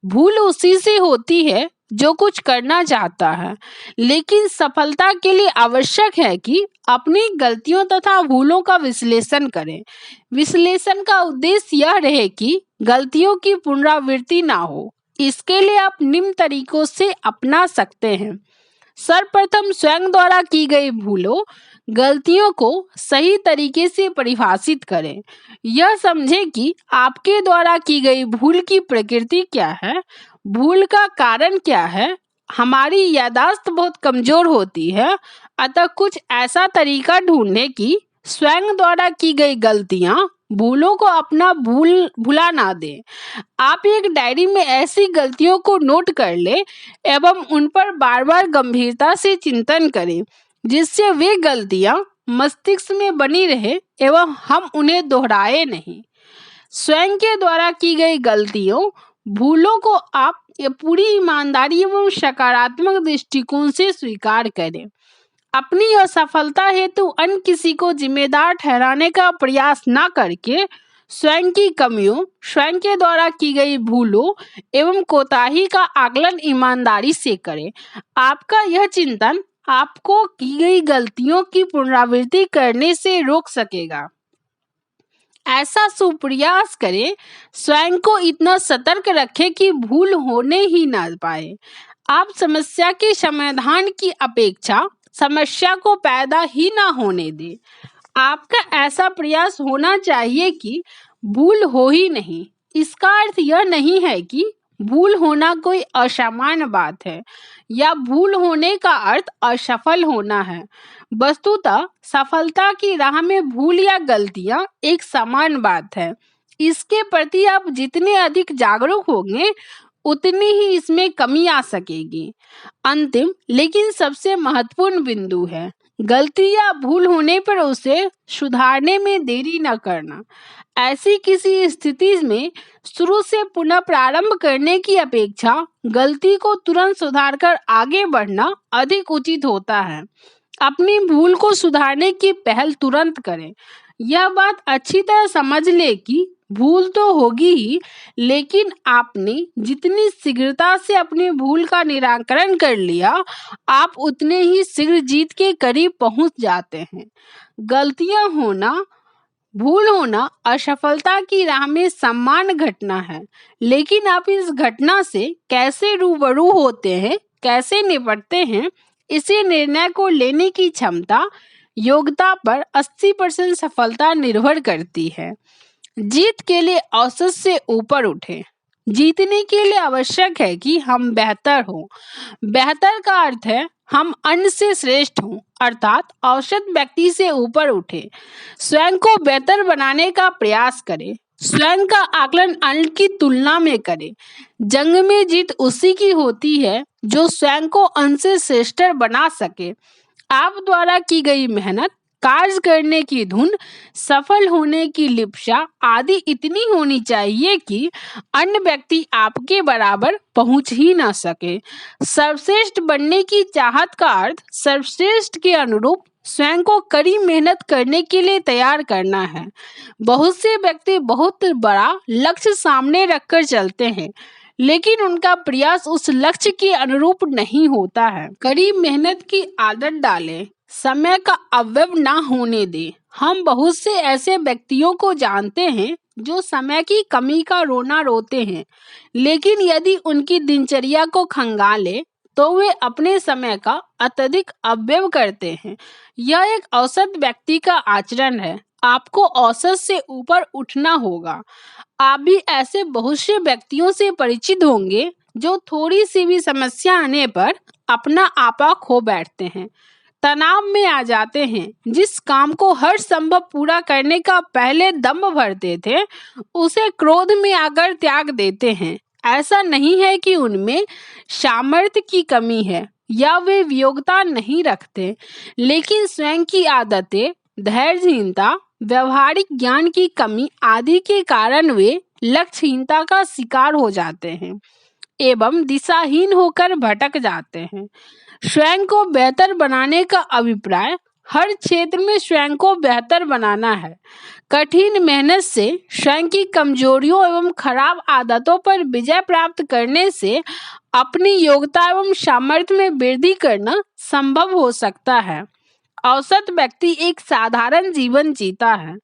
भूल उसी से होती है जो कुछ करना चाहता है, लेकिन सफलता के लिए आवश्यक है कि अपनी गलतियों तथा भूलों का विश्लेषण करें। विश्लेषण का उद्देश्य यह रहे कि गलतियों की पुनरावृत्ति ना हो। इसके लिए आप निम्न तरीकों से अपना सकते हैं। सर्वप्रथम स्वयं द्वारा की गई भूलों, गलतियों को सही तरीके से परिभाषित करें। यह समझें कि आपके द्वारा की गई भूल की प्रकृति क्या है, भूल का कारण क्या है। हमारी याददाश्त बहुत कमजोर होती है, अतः कुछ ऐसा तरीका ढूंढें कि स्वयं द्वारा की गई गलतियां, भूलों को अपना भुला ना दें। आप एक डायरी में ऐसी गलतियों को नोट कर ले एवं उन पर बार बार गंभीरता से चिंतन करें, जिससे वे गलतियां मस्तिष्क में बनी रहे एवं हम उन्हें दोहराए नहीं। स्वयं के द्वारा की गई गलतियों, भूलों को आप पूरी ईमानदारी एवं सकारात्मक दृष्टिकोण से स्वीकार करें। अपनी असफलता हेतु अन्य किसी को जिम्मेदार ठहराने का प्रयास न करके स्वयं की कमियों, स्वयं के द्वारा की गई भूलों एवं कोताही का आकलन ईमानदारी से करें। आपका यह चिंतन आपको की गई गलतियों की पुनरावृत्ति करने से रोक सकेगा। ऐसा सुप्रयास करें, स्वयं को इतना सतर्क रखें कि भूल होने ही ना पाए। आप समस्या के समाधान की अपेक्षा समस्या को पैदा ही ना होने दें। आपका ऐसा प्रयास होना चाहिए कि भूल हो ही नहीं। इसका अर्थ यह नहीं है कि भूल होना कोई असामान्य बात है या भूल होने का अर्थ असफल होना है। वस्तुतः सफलता की राह में भूल या गलतियां एक सामान्य बात है। इसके प्रति आप जितने अधिक जागरूक होंगे, उतनी ही इसमें कमी आ सकेगी। अंतिम लेकिन सबसे महत्वपूर्ण बिंदु है, गलती या भूल होने पर उसे सुधारने में देरी न करना। ऐसी किसी स्थिति में शुरू से पुनः प्रारंभ करने की अपेक्षा गलती को तुरंत सुधारकर आगे बढ़ना अधिक उचित होता है। अपनी भूल को सुधारने की पहल तुरंत करें। यह बात अच्छी तरह समझ ले कि भूल तो होगी ही, लेकिन आपने जितनी शीघ्रता से अपनी भूल का निराकरण कर लिया, आप उतने ही शीघ्र जीत के करीब पहुंच जाते हैं। गलतियां होना, भूल होना असफलता की राह में सामान्य घटना है, लेकिन आप इस घटना से कैसे रूबरू होते हैं, कैसे निपटते हैं, इसी निर्णय को लेने की क्षमता, योग्यता पर 80% सफलता निर्भर करती है। जीत के लिए औसत से ऊपर उठें। जीतने के लिए आवश्यक है कि हम बेहतर हों। बेहतर का अर्थ है हम अन्य से श्रेष्ठ हों, अर्थात औसत व्यक्ति से ऊपर उठें। स्वयं को बेहतर बनाने का प्रयास करें। स्वयं का आकलन अन्य की तुलना में करें। जंग में जीत उसी की होती है जो स्वयं को अन्य से श्रेष्ठ बना सके। आप द्वारा की गई मेहनत, कार्य करने की धुन, सफल होने की लिप्सा आदि इतनी होनी चाहिए कि अन्य व्यक्ति आपके बराबर पहुंच ही ना सके। सर्वश्रेष्ठ बनने की चाहत का अर्थ सर्वश्रेष्ठ के अनुरूप स्वयं को कड़ी मेहनत करने के लिए तैयार करना है। बहुत से व्यक्ति बहुत बड़ा लक्ष्य सामने रखकर चलते हैं, लेकिन उनका प्रयास उस लक्ष्य के अनुरूप नहीं होता है। कड़ी मेहनत की आदत डालें, समय का अपव्यय ना होने दें। हम बहुत से ऐसे व्यक्तियों को जानते हैं जो समय की कमी का रोना रोते हैं, लेकिन यदि उनकी दिनचर्या को खंगाले तो वे अपने समय का अत्यधिक अपव्यय करते हैं। यह एक औसत व्यक्ति का आचरण है। आपको औसत से ऊपर उठना होगा। आप भी ऐसे बहुत से व्यक्तियों से परिचित होंगे जो थोड़ी सी भी समस्या आने पर अपना आपा खो बैठते हैं, तनाव में आ जाते हैं। जिस काम को हर संभव पूरा करने का पहले दम भरते थे, उसे क्रोध में आकर त्याग देते हैं। ऐसा नहीं है कि उनमें सामर्थ्य की कमी है या वे योग्यता नहीं रखते, लेकिन स्वयं की आदतें, धैर्यहीनता, व्यवहारिक ज्ञान की कमी आदि के कारण वे लक्ष्यहीनता का शिकार हो जाते हैं एवं दिशाहीन होकर भटक जाते हैं। स्वयं को बेहतर बनाने का अभिप्राय हर क्षेत्र में स्वयं को बेहतर बनाना है। कठिन मेहनत से स्वयं की कमजोरियों एवं खराब आदतों पर विजय प्राप्त करने से अपनी योग्यता एवं सामर्थ्य में वृद्धि करना संभव हो सकता है। औसत व्यक्ति एक साधारण जीवन जीता है।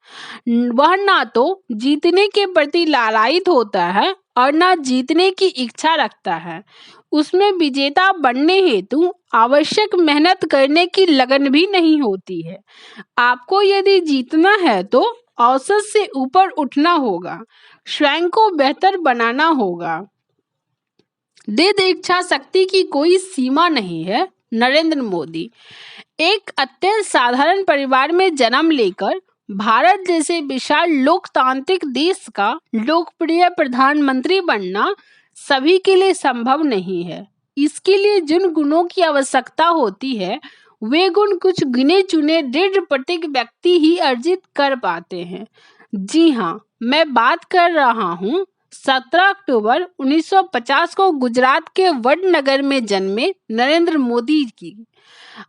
वह ना तो जीतने के प्रति लालायित होता है और ना जीतने की इच्छा रखता है। उसमें विजेता बनने हेतु आवश्यक मेहनत करने की लगन भी नहीं होती है। आपको यदि जीतना है तो औसत से ऊपर उठना होगा, स्वयं को बेहतर बनाना होगा। दृढ़ इच्छा शक्ति की कोई सीमा नहीं है। नरेंद्र मोदी एक अत्यंत साधारण परिवार में जन्म लेकर भारत जैसे विशाल लोकतांत्रिक देश का लोकप्रिय प्रधानमंत्री बनना सभी के लिए संभव नहीं है। इसके लिए जिन गुणों की आवश्यकता होती है, वे गुण कुछ गिने चुने दृढ़ प्रत्येक व्यक्ति ही अर्जित कर पाते हैं। जी हाँ, मैं बात कर रहा हूँ 17 अक्टूबर 1950 को गुजरात के वडनगर में जन्मे नरेंद्र मोदी की।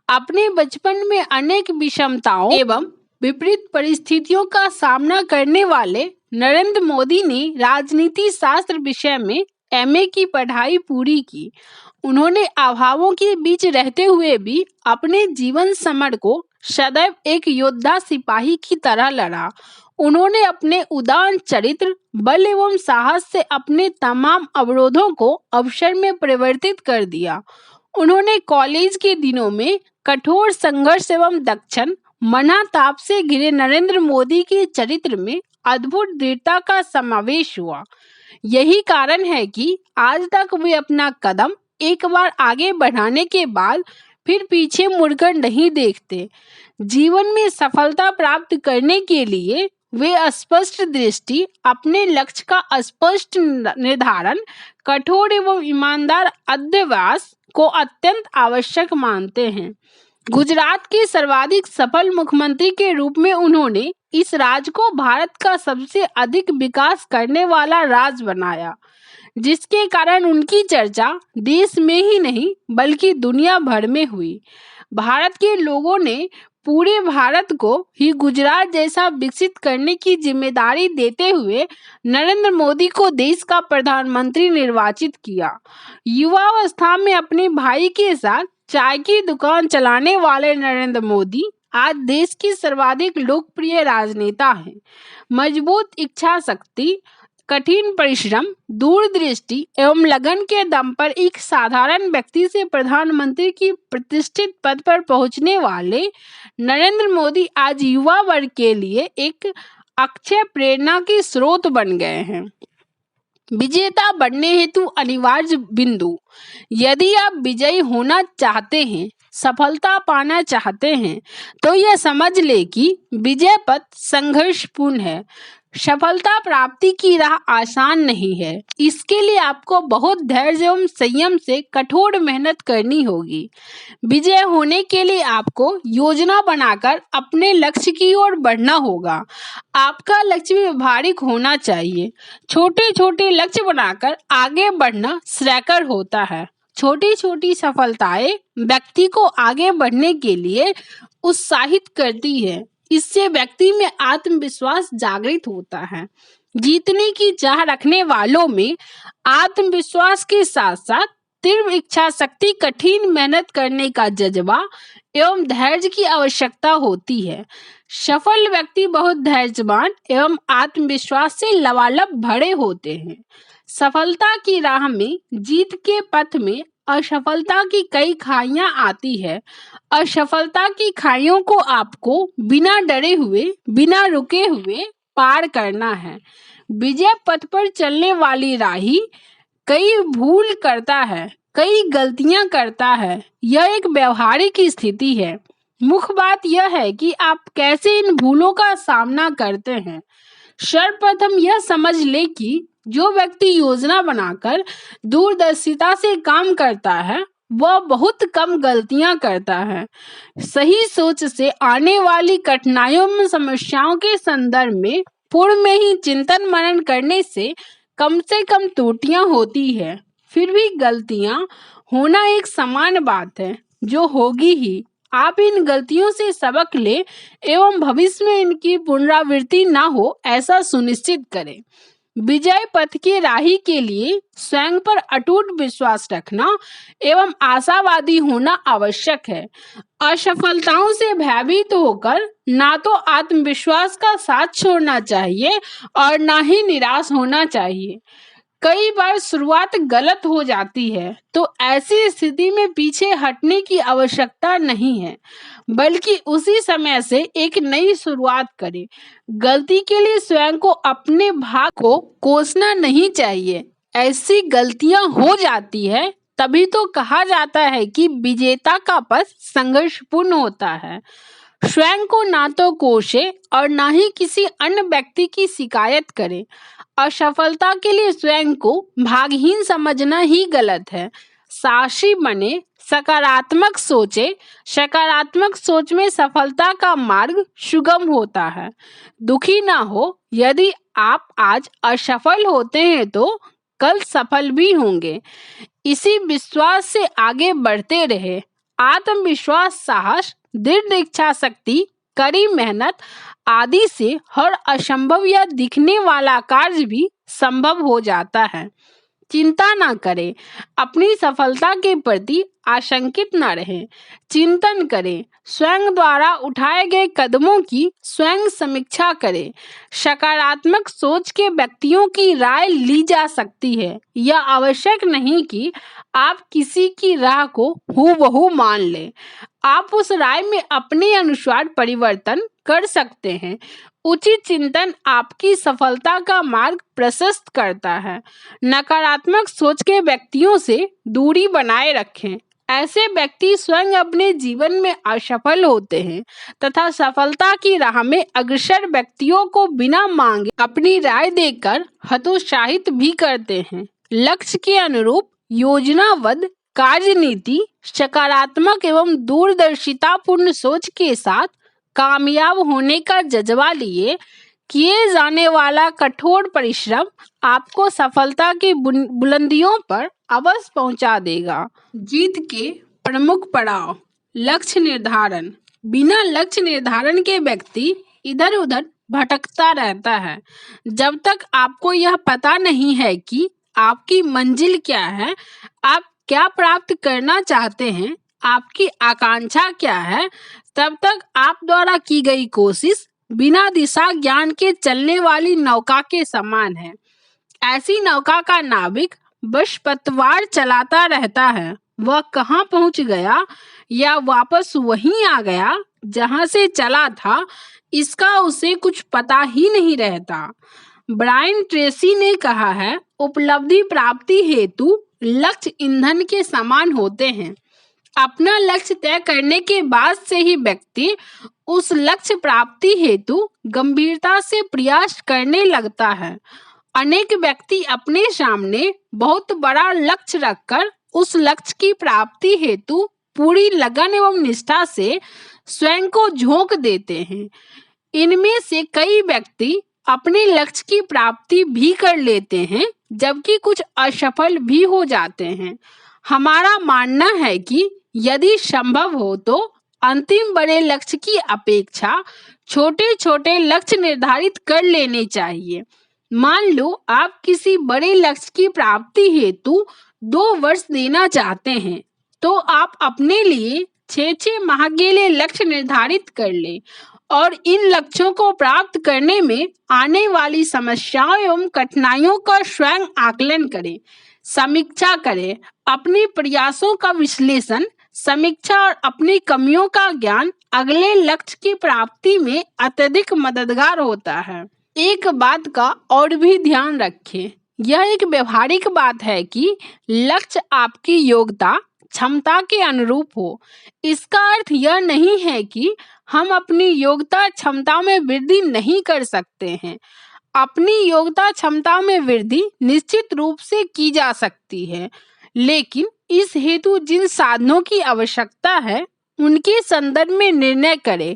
अपने बचपन में अनेक विषमताओं एवं विपरीत परिस्थितियों का सामना करने वाले नरेंद्र मोदी ने राजनीति शास्त्र विषय में एमए की पढ़ाई पूरी की। उन्होंने अभावों के बीच रहते हुए भी अपने जीवन समर को सदैव एक योद्धा सिपाही की तरह लड़ा। उन्होंने अपने उदार चरित्र, बल एवं साहस से अपने तमाम अवरोधों को अवसर में परिवर्तित कर दिया। उन्होंने कॉलेज के दिनों में कठोर संघर्ष एवं दक्षण मनाताप से घिरे नरेंद्र मोदी के चरित्र में अद्भुत दृढ़ता का समावेश हुआ। यही कारण है कि आज तक वे अपना कदम एक बार आगे बढ़ाने के बाद फिर पीछे मुड़कर नहीं देखते। जीवन में सफलता प्राप्त करने के लिए वे स्पष्ट दृष्टि, अपने लक्ष्य का स्पष्ट निर्धारण, कठोर एवं ईमानदार अध्यवसाय को अत्यंत आवश्यक मानते हैं। गुजरात के सर्वाधिक सफल मुख्यमंत्री के रूप में उन्होंने इस राज्य को भारत का सबसे अधिक विकास करने वाला राज्य बनाया, जिसके कारण उनकी चर्चा देश में ही नहीं बल्कि दुनिया भर में हुई। भारत के लोगों ने पूरे भारत को ही गुजरात जैसा विकसित करने की जिम्मेदारी देते हुए नरेंद्र मोदी को देश का प्रधानमंत्री निर्वाचित किया। युवावस्था में अपने भाई के साथ चाय की दुकान चलाने वाले नरेंद्र मोदी आज देश के सर्वाधिक लोकप्रिय राजनेता हैं। मजबूत इच्छा शक्ति, कठिन परिश्रम, दूरदृष्टि एवं लगन के दम पर एक साधारण व्यक्ति से प्रधानमंत्री की प्रतिष्ठित पद पर पहुंचने वाले नरेंद्र मोदी आज युवा वर्ग के लिए एक अक्षय प्रेरणा के स्रोत बन गए हैं। विजेता बनने हेतु अनिवार्य बिंदु। यदि आप विजयी होना चाहते हैं, सफलता पाना चाहते हैं, तो यह समझ ले कि विजय पथ संघर्षपूर्ण है। सफलता प्राप्ति की राह आसान नहीं है। इसके लिए आपको बहुत धैर्य एवं संयम से कठोर मेहनत करनी होगी। विजय होने के लिए आपको योजना बनाकर अपने लक्ष्य की ओर बढ़ना होगा। आपका लक्ष्य व्यवहारिक होना चाहिए। छोटे छोटे लक्ष्य बनाकर आगे बढ़ना श्रेयस्कर होता है। छोटी छोटी सफलताएं व्यक्ति को आगे बढ़ने के लिए उत्साहित करती है। इससे व्यक्ति में आत्मविश्वास जागृत होता है। जीतने की चाह रखने वालों में आत्मविश्वास के साथ साथ तीव्र इच्छा शक्ति, कठिन मेहनत करने का जज्बा एवं धैर्य की आवश्यकता होती है। सफल व्यक्ति बहुत धैर्यवान एवं आत्मविश्वास से लबालब भरे होते हैं। सफलता की राह में, जीत के पथ में असफलता की कई खाइयां आती है। असफलता की खाइयों को आपको बिना डरे हुए, बिना रुके हुए पार करना है। विजय पथ पर चलने वाली राही कई भूल करता है, कई गलतियां करता है। यह एक व्यवहारिक स्थिति है। मुख्य बात यह है कि आप कैसे इन भूलों का सामना करते हैं। सर्वप्रथम यह समझ ले कि जो व्यक्ति योजना बनाकर दूरदर्शिता से काम करता है वह बहुत कम गलतियां करता है। सही सोच से आने वाली कठिनाइयों में समस्याओं के संदर्भ में पूर्व में ही चिंतन मनन करने से कम त्रुटियां होती है। फिर भी गलतियां होना एक सामान्य बात है जो होगी ही। आप इन गलतियों से सबक ले एवं भविष्य में इनकी पुनरावृत्ति ना हो ऐसा सुनिश्चित करें। विजय पथ के राही के लिए स्वयं पर अटूट विश्वास रखना एवं आशावादी होना आवश्यक है। असफलताओं से भयभीत होकर ना तो आत्मविश्वास का साथ छोड़ना चाहिए और ना ही निराश होना चाहिए। कई बार शुरुआत गलत हो जाती है तो ऐसी स्थिति में पीछे हटने की आवश्यकता नहीं है, बल्कि उसी समय से एक नई शुरुआत करें। गलती के लिए स्वयं को अपने भाग को कोसना नहीं चाहिए। ऐसी गलतियां हो जाती है तभी तो कहा जाता है कि विजेता का पथ संघर्षपूर्ण होता है। स्वयं को ना तो कोसे और ना ही किसी अन्य व्यक्ति की शिकायत करें। असफलता के लिए स्वयं को भागहीन समझना ही गलत है। साहसी बने, सकारात्मक सोचे। सकारात्मक सोच में सफलता का मार्ग सुगम होता है। दुखी ना हो। यदि आप आज असफल होते हैं तो कल सफल भी होंगे। इसी विश्वास से आगे बढ़ते रहे। आत्मविश्वास, साहस, दृढ़ इच्छा शक्ति, कड़ी मेहनत आदि से हर असंभव या दिखने वाला कार्य भी संभव हो जाता है। चिंता ना करें। अपनी सफलता के प्रति आशंकित न रहें। चिंतन करें। स्वयं द्वारा उठाए गए कदमों की स्वयं समीक्षा करें। सकारात्मक सोच के व्यक्तियों की राय ली जा सकती है। यह आवश्यक नहीं कि आप किसी की राय को हूबहू मान लें। आप उस राय में अपने अनुसार परिवर्तन कर सकते हैं। उचित चिंतन आपकी सफलता का मार्ग प्रशस्त करता है। नकारात्मक सोच के व्यक्तियों से दूरी बनाए रखें। ऐसे व्यक्ति स्वयं अपने जीवन में असफल होते हैं तथा सफलता की राह में अग्रसर व्यक्तियों को बिना मांगे अपनी राय देकर हतोत्साहित भी करते हैं। लक्ष्य के अनुरूप योजनाबद्ध कार्यनीति, सकारात्मक एवं दूरदर्शितापूर्ण सोच के साथ कामयाब होने का जज्बा लिए किए जाने वाला कठोर परिश्रम आपको सफलता की बुलंदियों पर अवश्य पहुंचा देगा। जीत के प्रमुख पड़ाव। लक्ष्य निर्धारण। बिना लक्ष्य निर्धारण के व्यक्ति इधर उधर भटकता रहता है। जब तक आपको यह पता नहीं है कि आपकी मंजिल क्या है, आप क्या प्राप्त करना चाहते हैं, आपकी आकांक्षा क्या है, तब तक आप द्वारा की गई कोशिश बिना दिशा ज्ञान के चलने वाली नौका के समान है। ऐसी नौका का नाविक बस पतवार चलाता रहता है। वह कहाँ पहुंच गया या वापस वहीं आ गया जहां से चला था, इसका उसे कुछ पता ही नहीं रहता। ब्रायन ट्रेसी ने कहा है, उपलब्धि प्राप्ति हेतु लक्ष्य ईंधन के समान होते हैं। अपना लक्ष्य तय करने के बाद से ही व्यक्ति उस लक्ष्य प्राप्ति हेतु गंभीरता से प्रयास करने लगता है। अनेक व्यक्ति अपने सामने बहुत बड़ा लक्ष्य रखकर उस लक्ष्य की प्राप्ति हेतु पूरी लगन एवं निष्ठा से स्वयं को झोंक देते हैं। इनमें से कई व्यक्ति अपने लक्ष्य की प्राप्ति भी कर लेते हैं, जबकि कुछ असफल भी हो जाते हैं। हमारा मानना है कि यदि संभव हो तो अंतिम बड़े लक्ष्य की अपेक्षा छोटे छोटे लक्ष्य निर्धारित कर लेने चाहिए। मान लो आप किसी बड़े लक्ष्य की प्राप्ति हेतु 2 वर्ष देना चाहते हैं, तो आप अपने लिए 6-6 माह के लिए लक्ष्य निर्धारित कर लें और इन लक्ष्यों को प्राप्त करने में आने वाली समस्याओं एवं कठिनाइयों का स्वयं आकलन करें, समीक्षा करें। अपने प्रयासों का विश्लेषण, समीक्षा और अपनी कमियों का ज्ञान अगले लक्ष्य की प्राप्ति में अत्यधिक मददगार होता है। एक बात का और भी ध्यान रखें, यह एक व्यवहारिक बात है कि लक्ष्य आपकी योग्यता क्षमता के अनुरूप हो। इसका अर्थ यह नहीं है कि हम अपनी योग्यता क्षमता में वृद्धि नहीं कर सकते हैं। अपनी योग्यता क्षमता में वृद्धि निश्चित रूप से की जा सकती है, लेकिन इस हेतु जिन साधनों की आवश्यकता है उनके संदर्भ में निर्णय करें।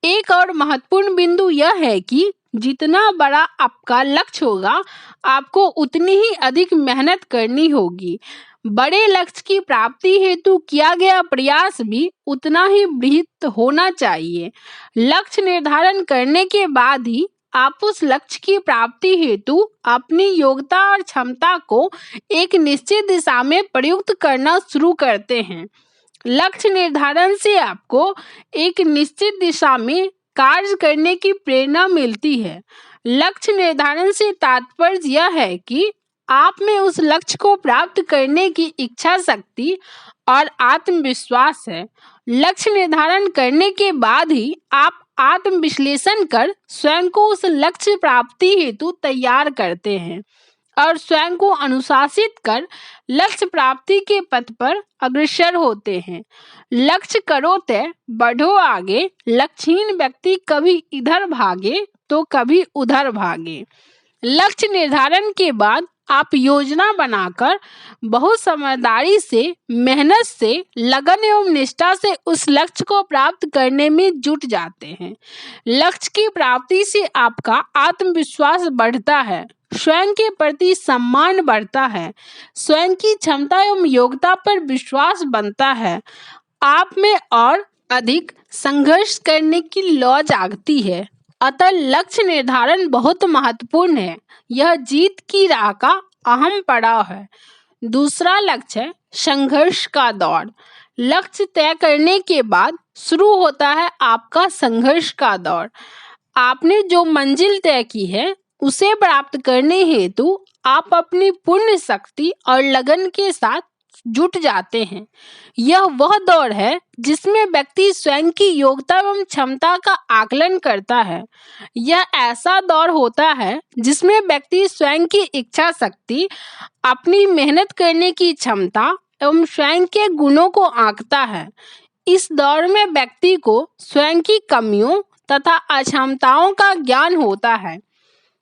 एक और महत्वपूर्ण बिंदु यह है कि जितना बड़ा आपका लक्ष्य होगा, आपको उतनी ही अधिक मेहनत करनी होगी। बड़े लक्ष्य की प्राप्ति हेतु किया गया प्रयास भी उतना ही बृहत होना चाहिए। लक्ष्य निर्धारण करने के बाद ही आप उस लक्ष्य की प्राप्ति हेतु अपनी योग्यता और क्षमता को एक निश्चित दिशा में प्रयुक्त करना शुरू करते हैं। लक्ष्य निर्धारण से आपको एक निश्चित दिशा में कार्य करने की प्रेरणा मिलती है। लक्ष्य निर्धारण से तात्पर्य यह है कि आप में उस लक्ष्य को प्राप्त करने की इच्छा शक्ति और आत्मविश्वास है। लक्ष्य निर्धारण करने के बाद ही आप आत्मविश्लेषण कर स्वयं को उस लक्ष्य प्राप्ति हेतु तैयार करते हैं और स्वयं को अनुशासित कर लक्ष्य प्राप्ति के पथ पर अग्रसर होते हैं। लक्ष्य करो तय, बढ़ो आगे। लक्ष्यहीन व्यक्ति कभी इधर भागे तो कभी उधर भागे। लक्ष्य निर्धारण के बाद आप योजना बनाकर बहुत समझदारी से, मेहनत से, लगन एवं निष्ठा से उस लक्ष्य को प्राप्त करने में जुट जाते हैं। लक्ष्य की प्राप्ति से आपका आत्मविश्वास बढ़ता है, स्वयं के प्रति सम्मान बढ़ता है, स्वयं की क्षमता एवं योग्यता पर विश्वास बनता है। आप में और अधिक संघर्ष करने की लौ जागती है। अतः लक्ष्य निर्धारण बहुत महत्वपूर्ण है। यह जीत की राह का अहम पड़ाव है। दूसरा लक्ष्य है संघर्ष का दौर। लक्ष्य तय करने के बाद शुरू होता है आपका संघर्ष का दौर। आपने जो मंजिल तय की है उसे प्राप्त करने हेतु आप अपनी पूर्ण शक्ति और लगन के साथ जुट जाते हैं। यह वह दौर है जिसमें व्यक्ति स्वयं की योग्यता एवं क्षमता का आकलन करता है। यह ऐसा दौर होता है जिसमें व्यक्ति स्वयं की इच्छा शक्ति, अपनी मेहनत करने की क्षमता एवं स्वयं के गुणों को आंकता है। इस दौर में व्यक्ति को स्वयं की कमियों तथा अक्षमताओं का ज्ञान होता है।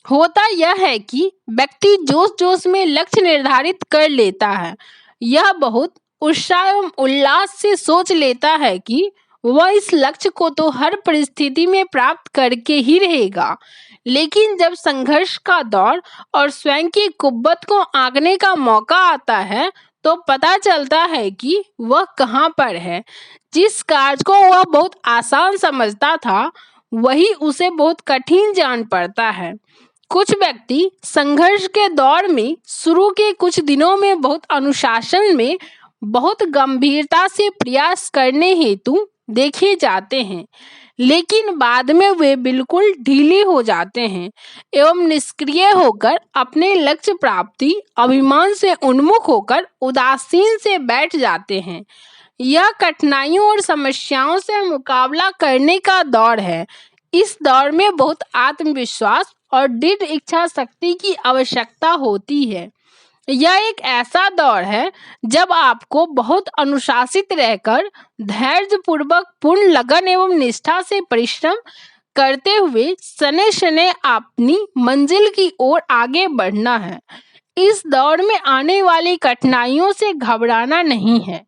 होता यह है कि व्यक्ति जोश जोश में लक्ष्य निर्धारित कर लेता है। यह बहुत उत्साह एवं उल्लास से सोच लेता है कि वह इस लक्ष्य को तो हर परिस्थिति में प्राप्त करके ही रहेगा। लेकिन जब संघर्ष का दौर और स्वयं की कुव्वत को आंकने का मौका आता है तो पता चलता है कि वह कहाँ पर है। जिस कार्य को वह बहुत आसान समझता था वही उसे बहुत कठिन जान पड़ता है। कुछ व्यक्ति संघर्ष के दौर में शुरू के कुछ दिनों में बहुत अनुशासन में, बहुत गंभीरता से प्रयास करने हेतु देखे जाते हैं, लेकिन बाद में वे बिल्कुल ढीले हो जाते हैं एवं निष्क्रिय होकर अपने लक्ष्य प्राप्ति अभिमान से उन्मुख होकर उदासीन से बैठ जाते हैं। यह कठिनाइयों और समस्याओं से मुकाबला करने का दौर है। इस दौर में बहुत आत्मविश्वास और दृढ़ इच्छा शक्ति की आवश्यकता होती है। यह एक ऐसा दौर है जब आपको बहुत अनुशासित रहकर धैर्यपूर्वक पूर्ण लगन एवं निष्ठा से परिश्रम करते हुए शनै शनै अपनी मंजिल की ओर आगे बढ़ना है। इस दौर में आने वाली कठिनाइयों से घबराना नहीं है।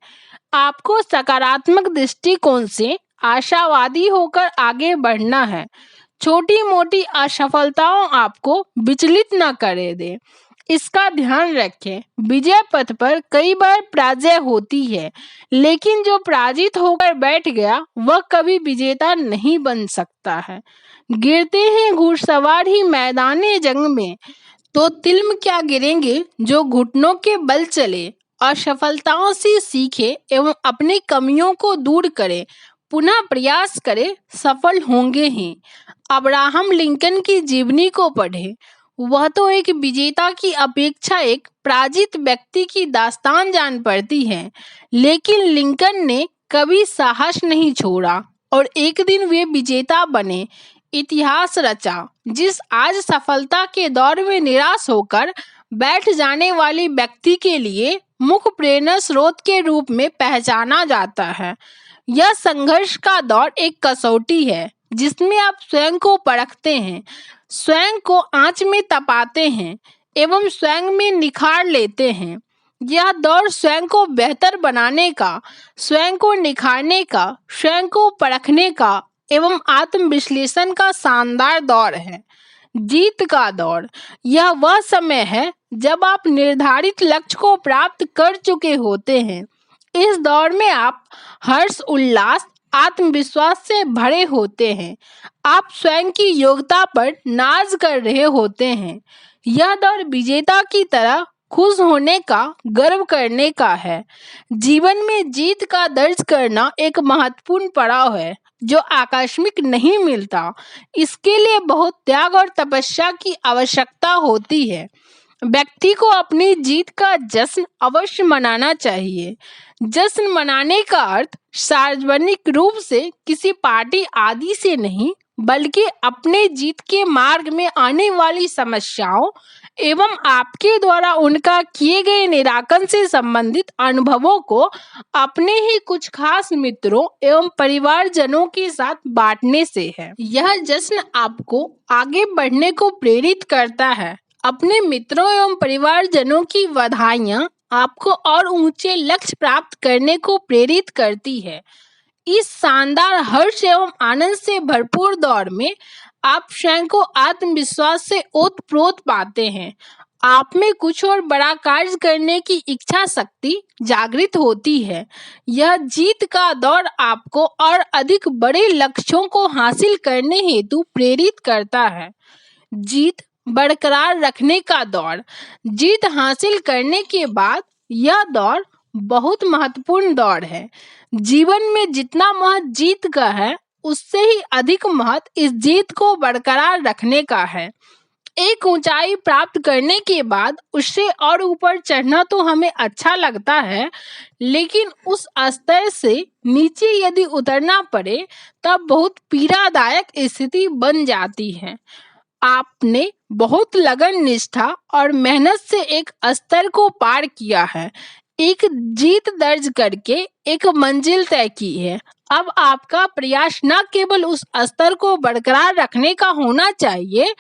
आपको सकारात्मक दृष्टिकोण से आशावादी होकर आगे बढ़ना है। छोटी मोटी असफलताओं आपको विचलित न करे दे। इसका ध्यान रखें। विजय पथ पर कई बार पराजय होती है, लेकिन जो पराजित होकर बैठ गया वह कभी विजेता नहीं बन सकता है। गिरते हैं घुड़सवार ही मैदाने जंग में, तो तिल्म क्या गिरेंगे जो घुटनों के बल चले। असफलताओं से सीखे एवं अपनी कमियों को दूर करें, पुनः प्रयास करें, सफल होंगे ही। अब्राहम लिंकन की जीवनी को पढ़ें। वह तो एक विजेता की अपेक्षा एक पराजित व्यक्ति की दास्तान जान पड़ती है, लेकिन लिंकन ने कभी साहस नहीं छोड़ा और एक दिन वे विजेता बने, इतिहास रचा। जिस आज सफलता के दौर में निराश होकर बैठ जाने वाले व्यक्ति के लिए मुख्य प्रेरणा स्रोत के रूप में पहचाना जाता है। यह संघर्ष का दौर एक कसौटी है जिसमें आप स्वयं को परखते हैं, स्वयं को आंच में तपाते हैं एवं स्वयं में निखार लेते हैं। यह दौर स्वयं को बेहतर बनाने का, स्वयं को निखारने का, स्वयं को परखने का एवं आत्मविश्लेषण का शानदार दौर है। जीत का दौर, यह वह समय है जब आप निर्धारित लक्ष्य को प्राप्त कर चुके होते हैं। इस दौर में आप हर्ष, उल्लास, आत्मविश्वास से भरे होते हैं। आप स्वयं की योग्यता पर नाज कर रहे होते हैं। यह दौर विजेता की तरह खुश होने का, गर्व करने का है। जीवन में जीत का दर्ज करना एक महत्वपूर्ण पड़ाव है जो आकस्मिक नहीं मिलता। इसके लिए बहुत त्याग और तपस्या की आवश्यकता होती है। व्यक्ति को अपनी जीत का जश्न अवश्य मनाना चाहिए। जश्न मनाने का अर्थ सार्वजनिक रूप से किसी पार्टी आदि से नहीं, बल्कि अपने जीत के मार्ग में आने वाली समस्याओं एवं आपके द्वारा उनका किए गए निराकरण से संबंधित अनुभवों को अपने ही कुछ खास मित्रों एवं परिवारजनों के साथ बांटने से है। यह जश्न आपको आगे बढ़ने को प्रेरित करता है। अपने मित्रों एवं परिवारजनों की बधाइयाँ आपको और ऊंचे लक्ष्य प्राप्त करने को प्रेरित करती है। इस शानदार हर्ष एवं आनंद से भरपूर दौर में आप स्वयं को आत्मविश्वास से ओतप्रोत पाते हैं। आप में कुछ और बड़ा कार्य करने की इच्छा शक्ति जागृत होती है। यह जीत का दौर आपको और अधिक बड़े लक्ष्यों को हासिल करने हेतु प्रेरित करता है। जीत बरकरार रखने का दौर, जीत हासिल करने के बाद यह दौर बहुत महत्वपूर्ण दौर है। जीवन में जितना महत्व जीत का है, उससे ही अधिक महत्व इस जीत को बरकरार रखने का है। एक ऊंचाई प्राप्त करने के बाद उससे और ऊपर चढ़ना तो हमें अच्छा लगता है, लेकिन उस स्तर से नीचे यदि उतरना पड़े तब बहुत पीड़ादायक स्थिति बन जाती है। आपने बहुत लगन, निष्ठा और मेहनत से एक स्तर को पार किया है, एक जीत दर्ज करके एक मंजिल तय की है। अब आपका प्रयास न केवल उस स्तर को बरकरार रखने का होना चाहिए,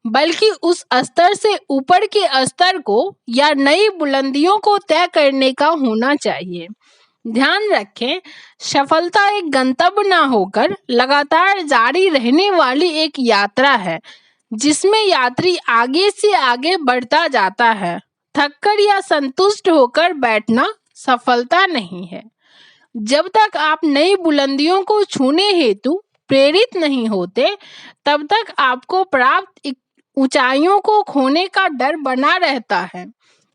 बल्कि उस स्तर से ऊपर के स्तर को या नई बुलंदियों को तय करने का होना चाहिए। ध्यान रखें, सफलता एक गंतव्य न होकर लगातार जारी रहने वाली एक यात्रा है, जिसमें यात्री आगे से आगे बढ़ता जाता है। थककर या संतुष्ट होकर बैठना सफलता नहीं है। जब तक आप नई बुलंदियों को छूने हेतु प्रेरित नहीं होते, तब तक आपको प्राप्त ऊंचाइयों को खोने का डर बना रहता है।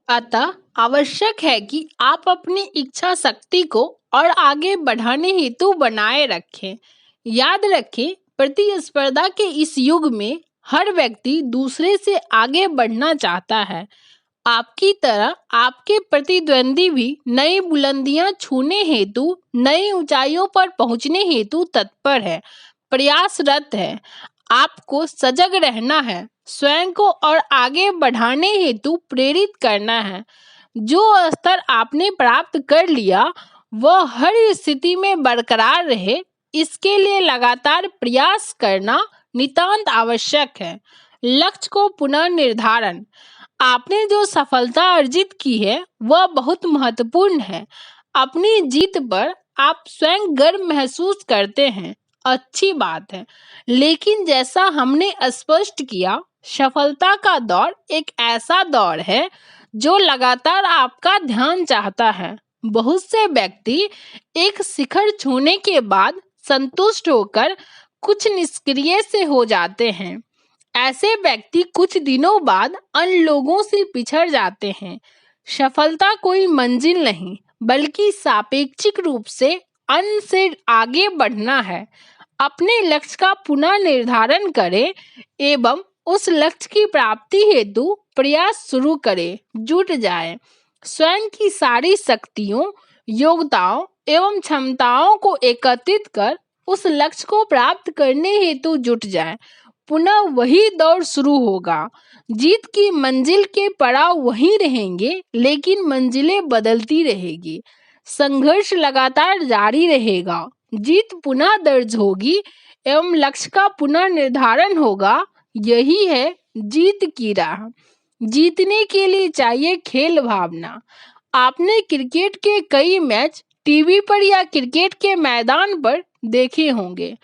अतः आवश्यक है कि आप अपनी इच्छा शक्ति को और आगे बढ़ाने हेतु बनाए रखें। याद रखें, प्रतिस्पर्धा के इस युग में हर व्यक्ति दूसरे से आगे बढ़ना चाहता है। आपकी तरह आपके प्रतिद्वंदी भी नई बुलंदियां छूने हेतु, नई ऊंचाइयों पर पहुंचने हेतु तत्पर है, प्रयासरत है। आपको सजग रहना है, स्वयं को और आगे बढ़ाने हेतु प्रेरित करना है। जो स्तर आपने प्राप्त कर लिया वह हर स्थिति में बरकरार रहे, इसके लिए लगातार प्रयास करना नितांत आवश्यक है। लक्ष्य को पुनः निर्धारण, आपने जो सफलता अर्जित की है वह बहुत महत्वपूर्ण है। अपनी जीत पर आप स्वयं गर्व महसूस करते हैं, अच्छी बात है, लेकिन जैसा हमने स्पष्ट किया, सफलता का दौर एक ऐसा दौर है जो लगातार आपका ध्यान चाहता है। बहुत से व्यक्ति एक शिखर छूने के बाद संतुष्ट होकर कुछ निष्क्रिय से हो जाते हैं। ऐसे व्यक्ति कुछ दिनों बाद अन्य लोगों से पिछड़ जाते हैं। सफलता कोई मंजिल नहीं, बल्कि सापेक्षिक रूप से अन्य से आगे बढ़ना है। अपने लक्ष्य का पुनः निर्धारण करें एवं उस लक्ष्य की प्राप्ति हेतु प्रयास शुरू करें, जुट जाएं। स्वयं की सारी शक्तियों, योग्यताओं एवं क्षमताओं को एकत्रित कर उस लक्ष्य को प्राप्त करने हेतु जुट जाएं। पुनः वही दौड़ शुरू होगा। जीत की मंजिल के पड़ाव वहीं रहेंगे, लेकिन मंजिलें बदलती रहेगी। संघर्ष लगातार जारी रहेगा। जीत पुनः दर्ज होगी एवं लक्ष्य का पुनः निर्धारण होगा। यही है जीत की राह। जीतने के लिए चाहिए खेल भावना। आपने क्रिकेट के कई मैच टीवी पर या क्रिकेट के मैदान पर देखे होंगे।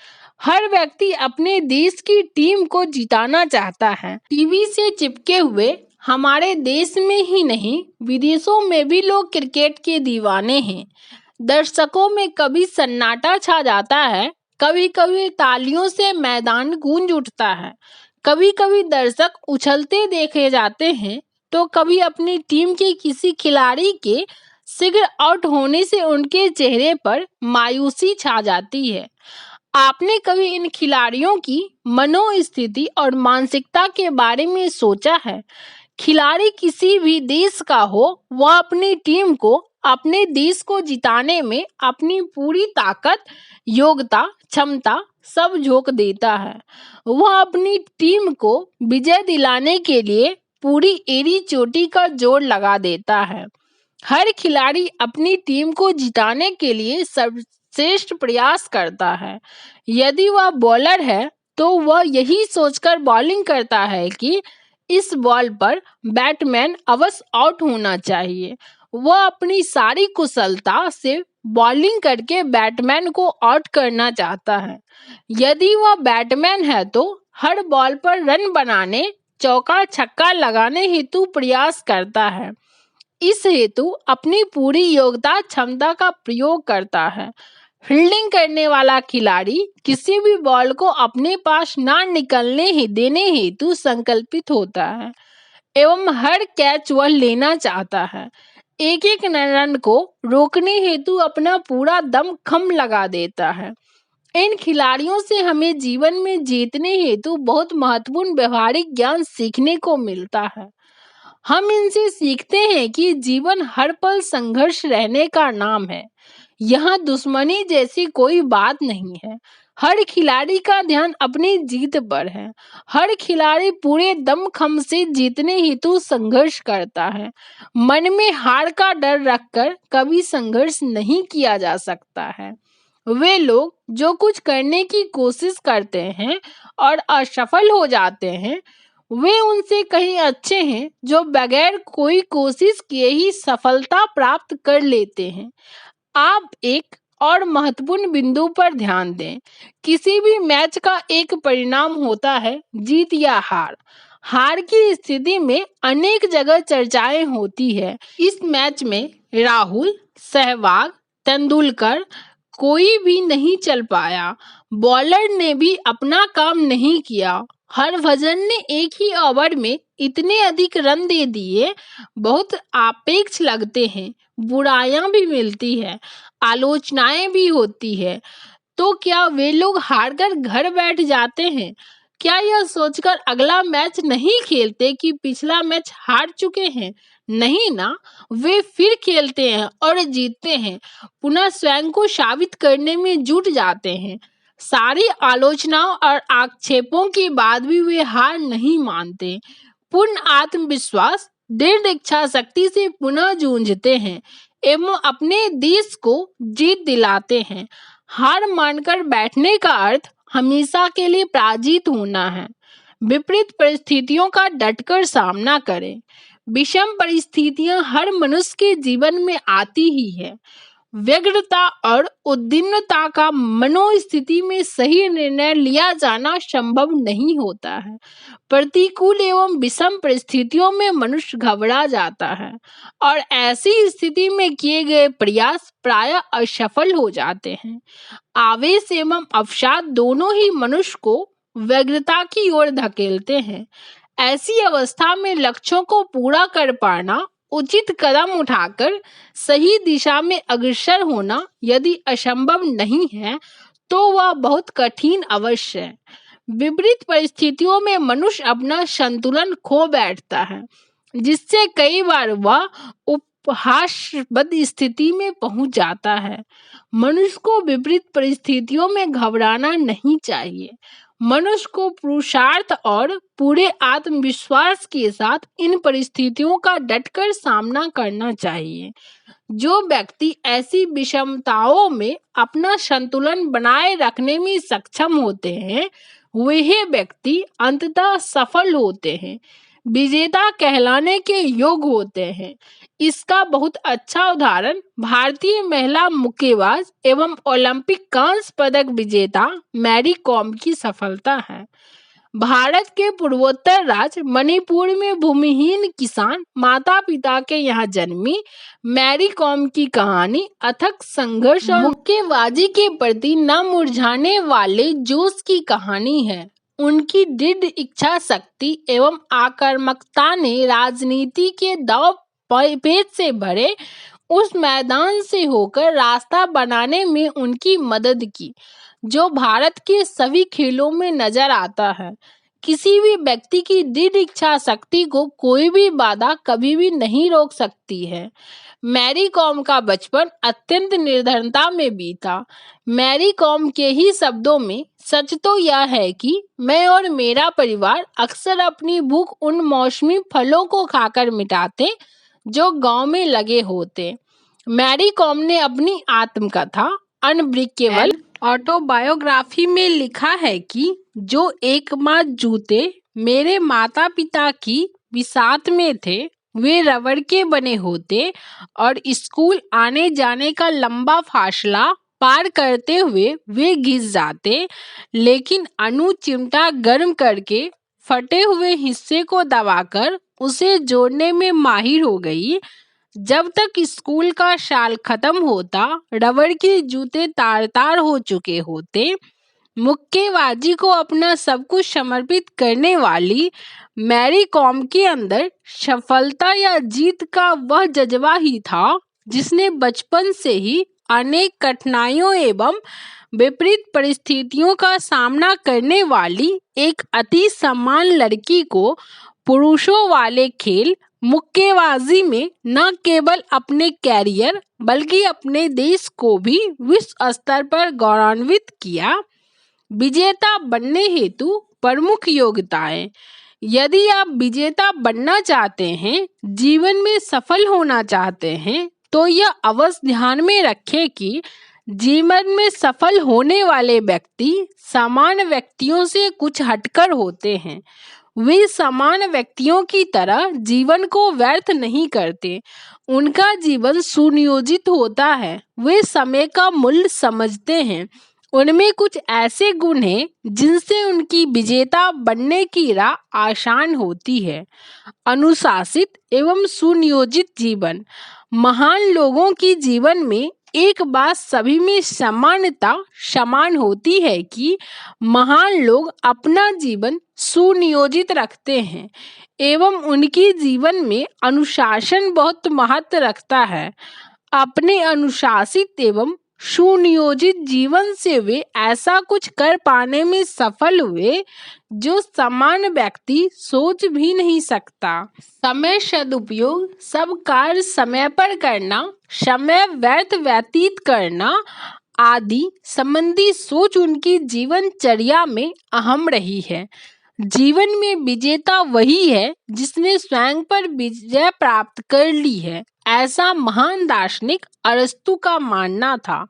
हर व्यक्ति अपने देश की टीम को जिताना चाहता है। टीवी से चिपके हुए हमारे देश में ही नहीं, विदेशों में भी लोग क्रिकेट के दीवाने हैं। दर्शकों में कभी सन्नाटा छा जाता है, कभी कभी तालियों से मैदान गूंज उठता है। कभी कभी दर्शक उछलते देखे जाते हैं, तो कभी अपनी टीम के किसी खिलाड़ी के शीघ्र आउट होने से उनके चेहरे पर मायूसी छा जाती है। आपने कभी इन खिलाड़ियों की मनोस्थिति और मानसिकता के बारे में सोचा है? खिलाड़ी किसी भी देश का हो, वह अपनी टीम को, अपने देश को जिताने में अपनी पूरी ताकत, योग्यता, क्षमता सब झोंक देता है। वह अपनी टीम को विजय दिलाने के लिए पूरी एड़ी चोटी का जोर लगा देता है। हर खिलाड़ी अपनी टीम को जिताने के लिए सर्वश्रेष्ठ प्रयास करता है। यदि वह बॉलर है तो वह यही सोचकर बॉलिंग करता है कि इस बॉल पर बैट्समैन अवश्य आउट होना चाहिए। वह अपनी सारी कुशलता से बॉलिंग करके बैट्समैन को आउट करना चाहता है। यदि वह बैट्समैन है तो हर बॉल पर रन बनाने, चौका छक्का लगाने हेतु प्रयास करता है। इस हेतु अपनी पूरी योग्यता, क्षमता का प्रयोग करता है। फील्डिंग करने वाला खिलाड़ी किसी भी बॉल को अपने पास ना निकलने ही देने हेतु संकल्पित होता है एवं हर कैच वह लेना चाहता है। एक एक रन को रोकने हेतु अपना पूरा दम खम लगा देता है। इन खिलाड़ियों से हमें जीवन में जीतने हेतु बहुत महत्वपूर्ण व्यवहारिक ज्ञान सीखने को मिलता है। हम इनसे सीखते हैं कि जीवन हर पल संघर्ष रहने का नाम है। यहाँ दुश्मनी जैसी कोई बात नहीं है। हर खिलाड़ी का ध्यान अपनी जीत पर है। हर खिलाड़ी पूरे दमखम से जीतने हेतु संघर्ष करता है। मन में हार का डर रखकर कभी संघर्ष नहीं किया जा सकता है। वे लोग जो कुछ करने की कोशिश करते हैं और असफल हो जाते हैं, वे उनसे कहीं अच्छे हैं जो बगैर कोई कोशिश किए ही सफलता प्राप्त कर लेते हैं। आप एक और महत्वपूर्ण बिंदु पर ध्यान दें। किसी भी मैच का एक परिणाम होता है, जीत या हार। हार की स्थिति में अनेक जगह चर्चाएं होती है। इस मैच में राहुल, सहवाग, तेंदुलकर कोई भी नहीं चल पाया। बॉलर ने भी अपना काम नहीं किया। हरभजन ने एक ही ओवर में इतने अधिक रन दे दिए। बहुत आपेक्ष लगते हैं, बुराइयां भी मिलती है, आलोचनाएं भी होती है। तो क्या वे लोग हारकर घर बैठ जाते हैं? क्या यह सोचकर अगला मैच नहीं खेलते कि पिछला मैच हार चुके हैं? नहीं ना, वे फिर खेलते हैं और जीतते हैं। पुनः स्वयं को साबित करने में जुट जाते हैं। सारी आलोचनाओं और आक्षेपों के बाद भी वे हार नहीं मानते। पूर्ण आत्मविश्वास, दृढ़ इच्छा शक्ति से पुनः जूझते हैं एवं अपने देश को जीत दिलाते हैं। हार मानकर बैठने का अर्थ हमेशा के लिए पराजित होना है। विपरीत परिस्थितियों का डटकर सामना करें। विषम परिस्थितियां हर मनुष्य के जीवन में आती ही है। व्यग्रता और उद्विग्नता का मनोस्थिति में सही निर्णय लिया जाना संभव नहीं होता है। प्रतिकूल एवं विषम परिस्थितियों में मनुष्य घबरा जाता है और ऐसी स्थिति में किए गए प्रयास प्रायः असफल हो जाते हैं। आवेश एवं अवसाद दोनों ही मनुष्य को व्यग्रता की ओर धकेलते हैं। ऐसी अवस्था में लक्ष्यों को पूरा कर पाना, उचित कदम उठाकर सही दिशा में अग्रसर होना यदि असंभव नहीं है तो वह बहुत कठिन अवश्य है। विपरीत परिस्थितियों में मनुष्य अपना संतुलन खो बैठता है, जिससे कई बार वह उपहासबद्ध स्थिति में पहुंच जाता है। मनुष्य को विपरीत परिस्थितियों में घबराना नहीं चाहिए। मनुष्य को पुरुषार्थ और पूरे आत्मविश्वास के साथ इन परिस्थितियों का डटकर सामना करना चाहिए। जो व्यक्ति ऐसी विषमताओं में अपना संतुलन बनाए रखने में सक्षम होते हैं, वह व्यक्ति अंततः सफल होते हैं, विजेता कहलाने के योग्य होते हैं। इसका बहुत अच्छा उदाहरण भारतीय महिला मुक्केबाज एवं ओलंपिक कांस्य पदक विजेता मैरी कॉम की सफलता है। भारत के पूर्वोत्तर राज्य मणिपुर में भूमिहीन किसान माता पिता के यहाँ जन्मी मैरी कॉम की कहानी अथक संघर्ष और मुक्केबाजी के प्रति न मुरझाने वाले जोश की कहानी है। उनकी दृढ़ इच्छा शक्ति एवं आक्रामकता ने राजनीति के दांव पेच से भरे उस मैदान से होकर रास्ता बनाने में उनकी मदद की, जो भारत के सभी खेलों में नजर आता है। किसी भी व्यक्ति की दृढ़ इच्छा शक्ति को कोई भी बाधा कभी भी नहीं रोक सकती है। मैरी कॉम का बचपन अत्यंत निर्धनता में बीता। मैरी कॉम के ही शब्दों में, सच तो यह है कि मैं और मेरा परिवार अक्सर अपनी भूख उन मौसमी फलों को खाकर मिटाते जो गांव में लगे होते। मैरी कॉम ने अपनी आत्मकथा अनब्रेकेबल ऑटोबायोग्राफी में लिखा है कि जो एकमात्र जूते मेरे माता पिता की बिसात में थे वे रबड़ के बने होते और स्कूल आने जाने का लंबा फासला पार करते हुए वे घिस जाते, लेकिन अनु चिमटा गर्म करके फटे हुए हिस्से को दबाकर उसे जोड़ने में माहिर हो गई। जब तक स्कूल का साल खत्म होता रबड़ के जूते तार तार हो चुके होते। मुक्केबाजी को अपना सब कुछ समर्पित करने वाली मैरी कॉम के अंदर सफलता या जीत का वह जज्बा ही था जिसने बचपन से ही अनेक कठिनाइयों एवं विपरीत परिस्थितियों का सामना करने वाली एक अति समान लड़की को पुरुषों वाले खेल मुक्केबाजी में न केवल अपने कैरियर बल्कि अपने देश को भी विश्व स्तर पर गौरवान्वित किया। विजेता बनने हेतु प्रमुख योग्यताएं। यदि आप विजेता बनना चाहते हैं, जीवन में सफल होना चाहते हैं, तो यह अवश्य ध्यान में रखें कि जीवन में सफल होने वाले व्यक्ति सामान्य व्यक्तियों से कुछ हटकर होते हैं। वे समान व्यक्तियों की तरह जीवन को व्यर्थ नहीं करते। उनका जीवन सुनियोजित होता है। वे समय का मूल्य समझते हैं। उनमें कुछ ऐसे गुण हैं जिनसे उनकी विजेता बनने की राह आसान होती है। अनुशासित एवं सुनियोजित जीवन। महान लोगों की जीवन में एक बात सभी में समानता समान होती है कि महान लोग अपना जीवन सुनियोजित रखते हैं एवं उनके जीवन में अनुशासन बहुत महत्व रखता है। अपने अनुशासित एवं सुनियोजित जीवन से वे ऐसा कुछ कर पाने में सफल हुए जो सामान्य व्यक्ति सोच भी नहीं सकता। समय सदुपयोग, सब कार्य समय पर करना, समय व्यर्थ व्यतीत करना आदि संबंधी सोच उनकी जीवनचर्या में अहम रही है। जीवन में विजेता वही है जिसने स्वयं पर विजय प्राप्त कर ली है, ऐसा महान दार्शनिक अरस्तु का मानना था।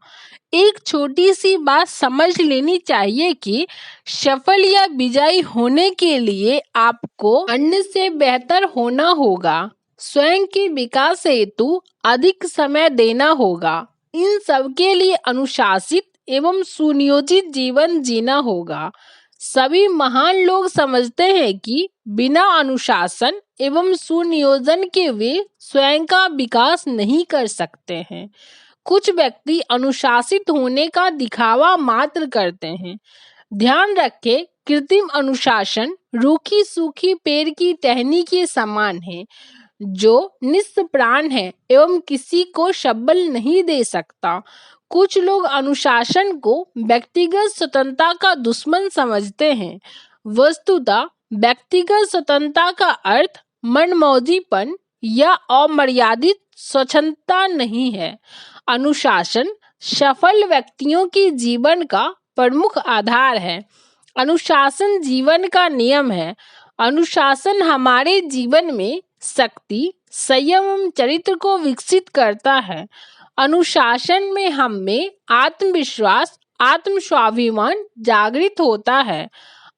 एक छोटी सी बात समझ लेनी चाहिए कि सफल या विजयी होने के लिए आपको अन्य से बेहतर होना होगा, स्वयं के विकास हेतु अधिक समय देना होगा। इन सब के लिए अनुशासित एवं सुनियोजित जीवन जीना होगा। सभी महान लोग समझते हैं कि बिना अनुशासन एवं सुनियोजन के वे स्वयं का विकास नहीं कर सकते हैं। कुछ व्यक्ति अनुशासित होने का दिखावा मात्र करते हैं। ध्यान रखें, कृत्रिम अनुशासन रूखी सूखी पेड़ की टहनी के समान है, जो निष्प्राण है एवं किसी को शब्बल नहीं दे सकता। कुछ लोग अनुशासन को व्यक्तिगत स्वतंत्रता का दुश्मन समझते हैं। वस्तुतः व्यक्तिगत स्वतंत्रता का अर्थ मनमौजीपन या अमर्यादित स्वच्छंदता नहीं है। अनुशासन सफल व्यक्तियों के जीवन का प्रमुख आधार है। अनुशासन जीवन का नियम है। अनुशासन हमारे जीवन में शक्ति, संयम एवं चरित्र को विकसित करता है। अनुशासन में हम में आत्मविश्वास, आत्मस्वाभिमान जागृत होता है।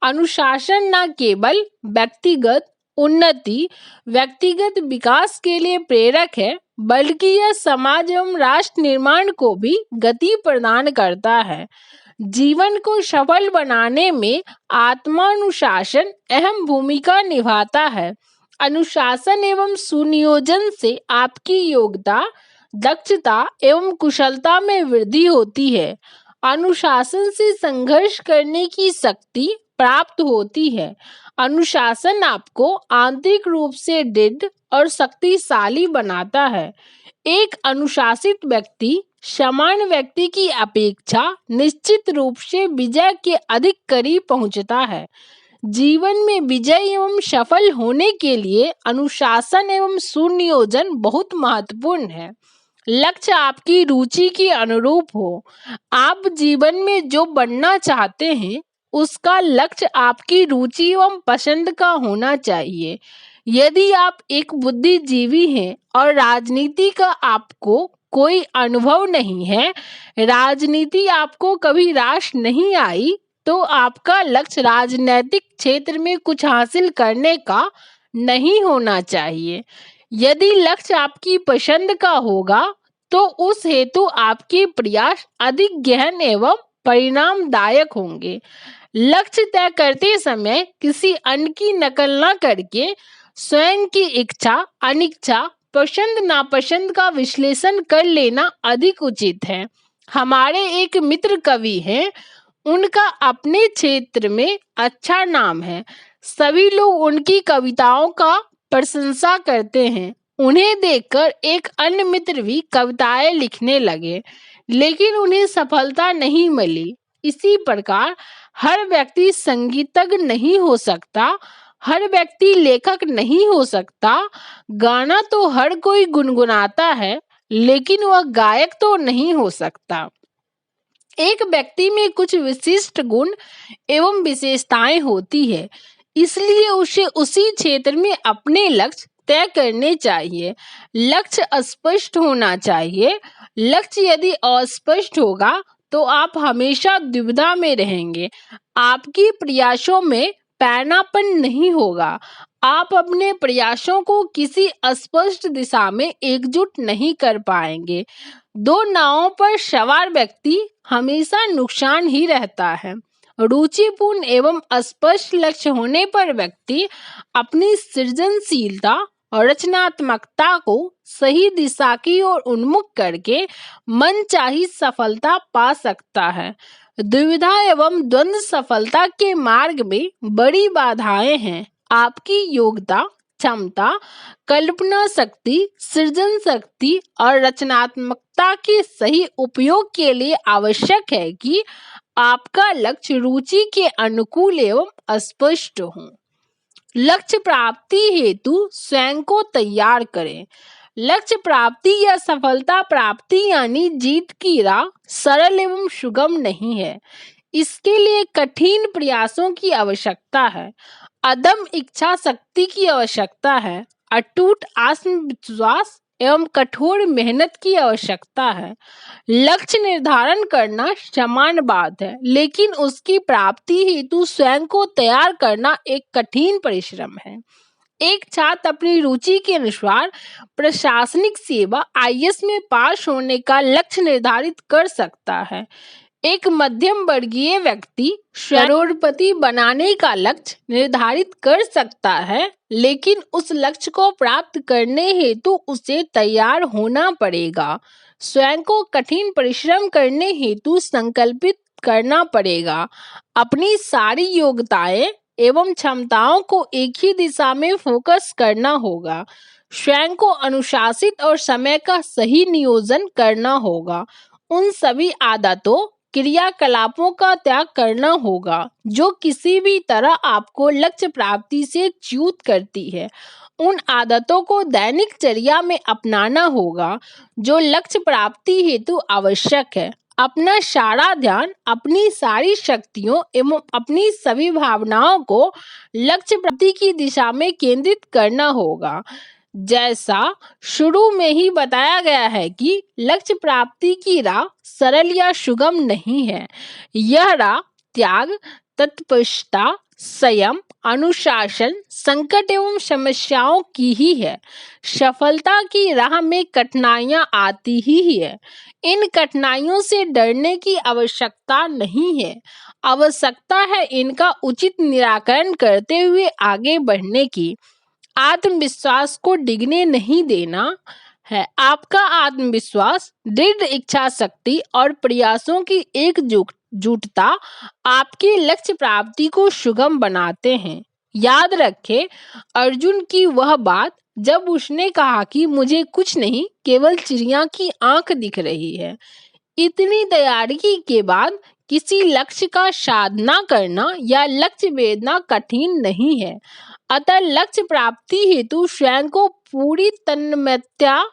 अनुशासन न केवल व्यक्तिगत उन्नति, व्यक्तिगत विकास के लिए प्रेरक है, बल्कि यह समाज एवं राष्ट्र निर्माण को भी गति प्रदान करता है। जीवन को सफल बनाने में आत्मानुशासन अहम भूमिका निभाता है। अनुशासन एवं सुनियोजन से आपकी योग्यता, दक्षता एवं कुशलता में वृद्धि होती है। अनुशासन से संघर्ष करने की शक्ति प्राप्त होती है। अनुशासन आपको आंतरिक रूप से दृढ़ और शक्तिशाली बनाता है। एक अनुशासित व्यक्ति समान व्यक्ति की अपेक्षा निश्चित रूप से विजय के अधिक करीब पहुंचता है। जीवन में विजय एवं सफल होने के लिए अनुशासन एवं सुनियोजन बहुत महत्वपूर्ण है। लक्ष्य आपकी रुचि के अनुरूप हो। आप जीवन में जो बनना चाहते हैं, उसका लक्ष्य आपकी रुचि एवं पसंद का होना चाहिए। यदि आप एक बुद्धिजीवी हैं और राजनीति का आपको कोई अनुभव नहीं है, राजनीति आपको कभी रास नहीं आई, तो आपका लक्ष्य राजनीतिक क्षेत्र में कुछ हासिल करने का नहीं होना चाहिए। यदि लक्ष्य आपकी पसंद का होगा, तो उस हेतु आपके प्रयास अधिक गहन एवं परिणामदायक होंगे। लक्ष्य तय करते समय किसी अन्य की नकल न करके स्वयं की इच्छा, अनिच्छा, पसंद नापसंद का विश्लेषण कर लेना अधिक उचित है। हमारे एक मित्र कवि हैं, उनका अपने क्षेत्र में अच्छा नाम है। सभी लोग उनकी कविताओं का प्रशंसा करते हैं। उन्हें देखकर एक अन्य मित्र भी कविताएं लिखने लगे, लेकिन उन्हें सफलता नहीं मिली। इसी प्रकार हर व्यक्ति संगीतज्ञ नहीं हो सकता, हर व्यक्ति लेखक नहीं हो सकता। गाना तो हर कोई गुनगुनाता है, लेकिन वह गायक तो नहीं हो सकता। एक व्यक्ति में कुछ विशिष्ट गुण एवं विशेषताएं होती है, इसलिए उसे उसी क्षेत्र में अपने लक्ष्य तय करने चाहिए। लक्ष्य स्पष्ट होना चाहिए। लक्ष्य यदि अस्पष्ट होगा तो आप हमेशा दुविधा में रहेंगे। आपके प्रयासों में पैनापन नहीं होगा। आप अपने प्रयासों को किसी स्पष्ट दिशा में एकजुट नहीं कर पाएंगे। दो नावों पर सवार व्यक्ति हमेशा नुकसान ही रहता है। रुचिपूर्ण एवं स्पष्ट लक्ष्य होने पर व्यक्ति अपनी सृजनशीलता और रचनात्मकता को सही दिशा की ओर उन्मुख करके मनचाही सफलता पा सकता है। दुविधा एवं द्वंद्व सफलता के मार्ग में बड़ी बाधाएं हैं। आपकी योग्यता, क्षमता, कल्पना शक्ति, सृजन शक्ति और रचनात्मकता के सही उपयोग के लिए आवश्यक है कि आपका लक्ष्य रुचि के अनुकूल एवं स्पष्ट हो। लक्ष्य प्राप्ति हेतु स्वयं को तैयार करें। लक्ष्य प्राप्ति या सफलता प्राप्ति यानी जीत की राह सरल एवं सुगम नहीं है। इसके लिए कठिन प्रयासों की आवश्यकता है, अदम्य इच्छा शक्ति की आवश्यकता है, अटूट आत्मविश्वास एवं कठोर मेहनत की आवश्यकता है। लक्ष्य निर्धारण करना समान बात है, लेकिन उसकी प्राप्ति हेतु स्वयं को तैयार करना एक कठिन परिश्रम है। एक छात्र अपनी रुचि के अनुसार प्रशासनिक सेवा आईएएस में पास होने का लक्ष्य निर्धारित कर सकता है। एक मध्यम वर्गीय व्यक्ति करोड़पति बनाने का लक्ष्य निर्धारित कर सकता है, लेकिन उस लक्ष्य को प्राप्त करने हेतु उसे तैयार होना पड़ेगा। स्वयं को कठिन परिश्रम करने हेतु संकल्पित करना पड़ेगा। अपनी सारी योग्यताएं एवं क्षमताओं को एक ही दिशा में फोकस करना होगा। स्वयं को अनुशासित और समय का सही नियोजन करना होगा। उन सभी आदतों क्रियाकलापों का त्याग करना होगा जो किसी भी तरह आपको लक्ष्य प्राप्ति से च्युत करती है। उन आदतों को दैनिक चर्या में अपनाना होगा जो लक्ष्य प्राप्ति हेतु आवश्यक है। अपना सारा ध्यान, अपनी सारी शक्तियों एवं अपनी सभी भावनाओं को लक्ष्य प्राप्ति की दिशा में केंद्रित करना होगा। जैसा शुरू में ही बताया गया है कि लक्ष्य प्राप्ति की राह सरल या सुगम नहीं है। यह राह त्याग, तत्परता, संयम, अनुशासन, संकट एवं समस्याओं की ही है। सफलता की राह में कठिनाइयां आती ही है। इन कठिनाइयों से डरने की आवश्यकता नहीं है। आवश्यकता है इनका उचित निराकरण करते हुए आगे बढ़ने की। आत्मविश्वास को डिगने नहीं देना है। आपका आत्मविश्वास, दृढ़ इच्छा शक्ति और प्रयासों की एकजुटता आपके लक्ष्य प्राप्ति को सुगम बनाते हैं। याद रखें अर्जुन की वह बात जब उसने कहा कि मुझे कुछ नहीं, केवल चिड़िया की आंख दिख रही है। इतनी तैयारी के बाद किसी लक्ष्य का साधना करना या लक्ष्य वेदना कठिन नहीं है। अतः लक्ष्य प्राप्ति हेतु स्वयं को पूरी तन्मयता,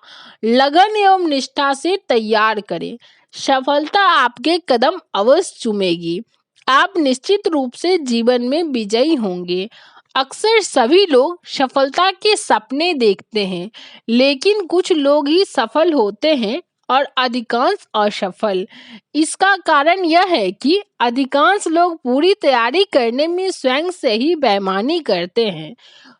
लगन एवं निष्ठा से तैयार करें। सफलता आपके कदम अवश्य चूमेगी। आप निश्चित रूप से जीवन में विजयी होंगे। अक्सर सभी लोग सफलता के सपने देखते हैं, लेकिन कुछ लोग ही सफल होते हैं और अधिकांश असफल। इसका कारण यह है कि अधिकांश लोग पूरी तैयारी करने में स्वयं से ही बेईमानी करते हैं।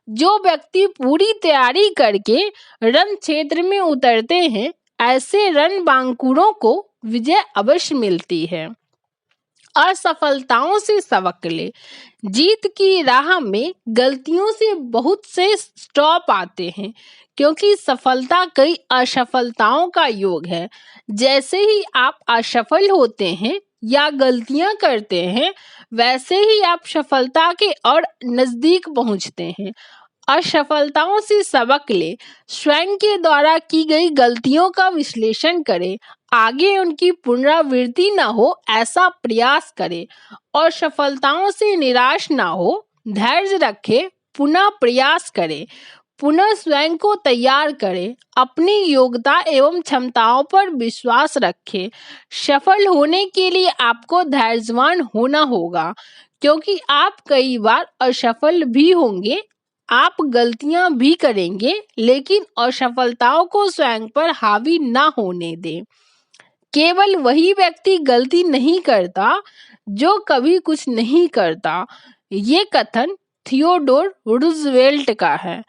जो व्यक्ति पूरी तैयारी करके रण क्षेत्र में उतरते हैं, ऐसे रणबांकुरों को विजय अवश्य मिलती है। असफलताओं से सबक ले। जीत की राह में गलतियों से बहुत से स्टॉप आते हैं, क्योंकि सफलता कई असफलताओं का योग है। जैसे ही आप असफल होते हैं या गलतियां करते हैं, वैसे ही आप सफलता के और नजदीक पहुंचते हैं। असफलताओं से सबक ले। स्वयं के द्वारा की गई गलतियों का विश्लेषण करें। आगे उनकी पुनरावृत्ति न हो ऐसा प्रयास करें और सफलताओं से निराश न हो। धैर्य रखें, पुनः प्रयास करें, पुनः स्वयं को तैयार करें। अपनी योग्यता एवं क्षमताओं पर विश्वास रखें। सफल होने के लिए आपको धैर्यवान होना होगा, क्योंकि आप कई बार असफल भी होंगे। आप गलतियां भी करेंगे, लेकिन असफलताओं को स्वयं पर हावी ना होने दें। केवल वही व्यक्ति गलती नहीं करता जो कभी कुछ नहीं करता। ये कथन थियोडोर रूजवेल्ट का है।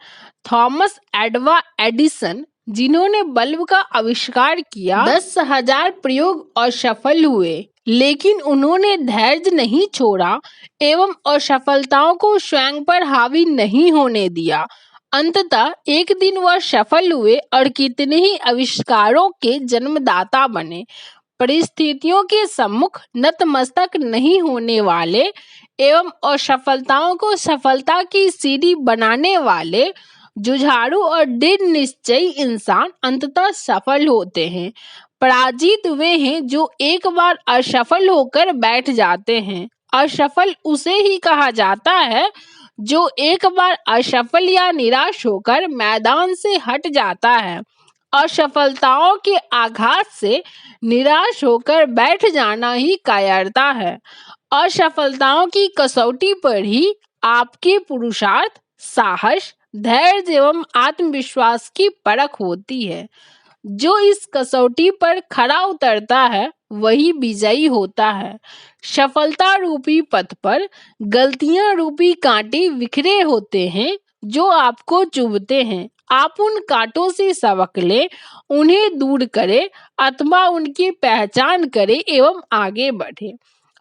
थॉमस एडवा एडिसन, जिन्होंने बल्ब का आविष्कार किया, 10,000 प्रयोग असफल हुए, लेकिन उन्होंने धैर्य नहीं छोड़ा एवं असफलताओं को स्वयं पर हावी नहीं होने दिया। अंततः एक दिन वह सफल हुए और कितने ही आविष्कारों के जन्मदाता बने। परिस्थितियों के सम्मुख नतमस्तक नहीं होने वाले एवं असफलताओं को सफलता की सीढ़ी बनाने वाले जुझारू और दृढ़ निश्चयी इंसान अंततः सफल होते हैं। पराजित वे हैं जो एक बार असफल होकर बैठ जाते हैं। असफल उसे ही कहा जाता है जो एक बार असफल या निराश होकर मैदान से हट जाता है। असफलताओं के आघात से निराश होकर बैठ जाना ही कायरता है। असफलताओं की कसौटी पर ही आपके पुरुषार्थ, साहस, धैर्य एवं आत्मविश्वास की परख होती है। जो इस कसौटी पर खरा उतरता है वही विजयी होता है। सफलता रूपी पथ पर गलतियां रूपी कांटे बिखरे होते हैं। जो आपको चुभते हैं। आप उन कांटों से सबक लें, उन्हें दूर करें अथवा उनकी पहचान करें एवं आगे बढ़ें।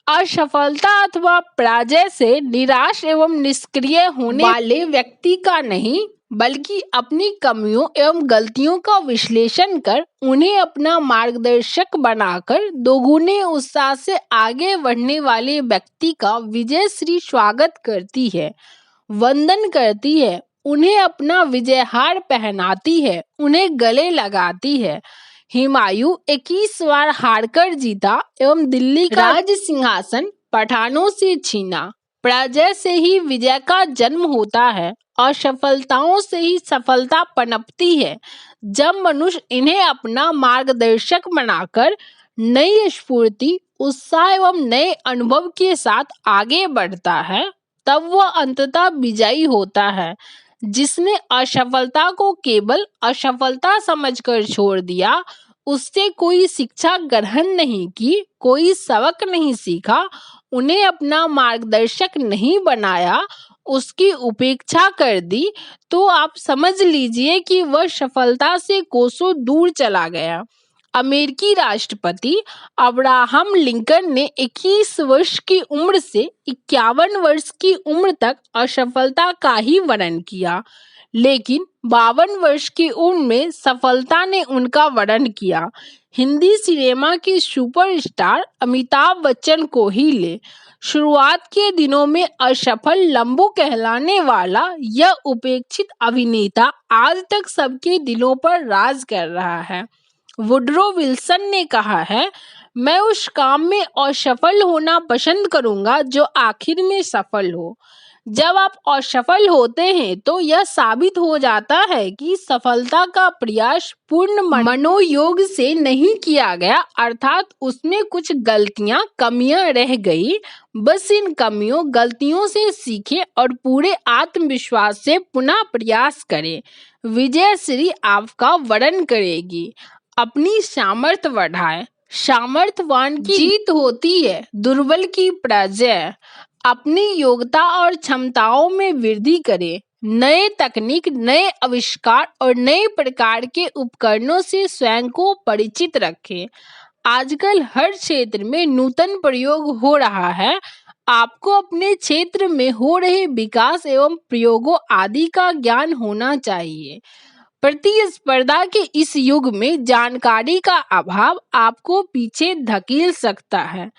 असफलता अथवा पराजय से निराश एवं निष्क्रिय होने वाले व्यक्ति का नहीं, बल्कि अपनी कमियों एवं गलतियों का विश्लेषण कर उन्हें अपना मार्गदर्शक बनाकर दोगुने उत्साह से आगे बढ़ने वाले व्यक्ति का विजय श्री स्वागत करती है, वंदन करती है, उन्हें अपना विजयहार पहनाती है, उन्हें गले लगाती है। हुमायूं 21 बार हारकर जीता एवं दिल्ली का राज सिंहासन पठानों से छीना। पराजय से ही विजय का जन्म होता है, असफलताओं से ही सफलता पनपती है। जब मनुष्य इन्हें अपना मार्गदर्शक बनाकर नई स्फूर्ति, उत्साह एवं नए अनुभव के साथ आगे बढ़ता है, तब वह अंततः विजयी होता है। जिसने असफलता को केवल असफलता समझकर छोड़ दिया, उससे कोई शिक्षा ग्रहण नहीं की, कोई सबक नहीं सीखा, उन्हें अपना मार्गदर्शक नहीं बनाया, उसकी उपेक्षा कर दी, तो आप समझ लीजिए कि वह सफलता से कोसों दूर चला गया। अमेरिकी राष्ट्रपति अब्राहम लिंकन ने 21 वर्ष की उम्र से 51 वर्ष की उम्र तक असफलता का ही वरण किया, लेकिन 52 वर्ष की उम्र में सफलता ने उनका वरण किया। हिंदी सिनेमा के सुपरस्टार अमिताभ बच्चन को ही ले, शुरुआत के दिनों में असफल लंबू कहलाने वाला यह उपेक्षित अभिनेता आज तक सबके दिलों पर राज कर रहा है। वुडरो विल्सन ने कहा है, मैं उस काम में असफल होना पसंद करूंगा जो आखिर में सफल हो। जब आप असफल होते हैं तो यह साबित हो जाता है कि सफलता का प्रयास पूर्ण मनोयोग से नहीं किया गया, अर्थात उसमें कुछ गलतियां, कमियां रह गई। बस इन कमियों, गलतियों से सीखें और पूरे आत्मविश्वास से पुनः प्रयास करें। विजय श्री आपका वरण करेगी। अपनी सामर्थ्य बढ़ाएं। सामर्थ्यवान की जीत होती है, दुर्बल की पराजय। अपनी योग्यता और क्षमताओं में वृद्धि करें। नए तकनीक, नए आविष्कार और नए प्रकार के उपकरणों से स्वयं को परिचित रखें। आजकल हर क्षेत्र में नूतन प्रयोग हो रहा है। आपको अपने क्षेत्र में हो रहे विकास एवं प्रयोगों आदि का ज्ञान होना चाहिए। प्रतिस्पर्धा के इस युग में जानकारी का अभाव आपको पीछे धकेल सकता है।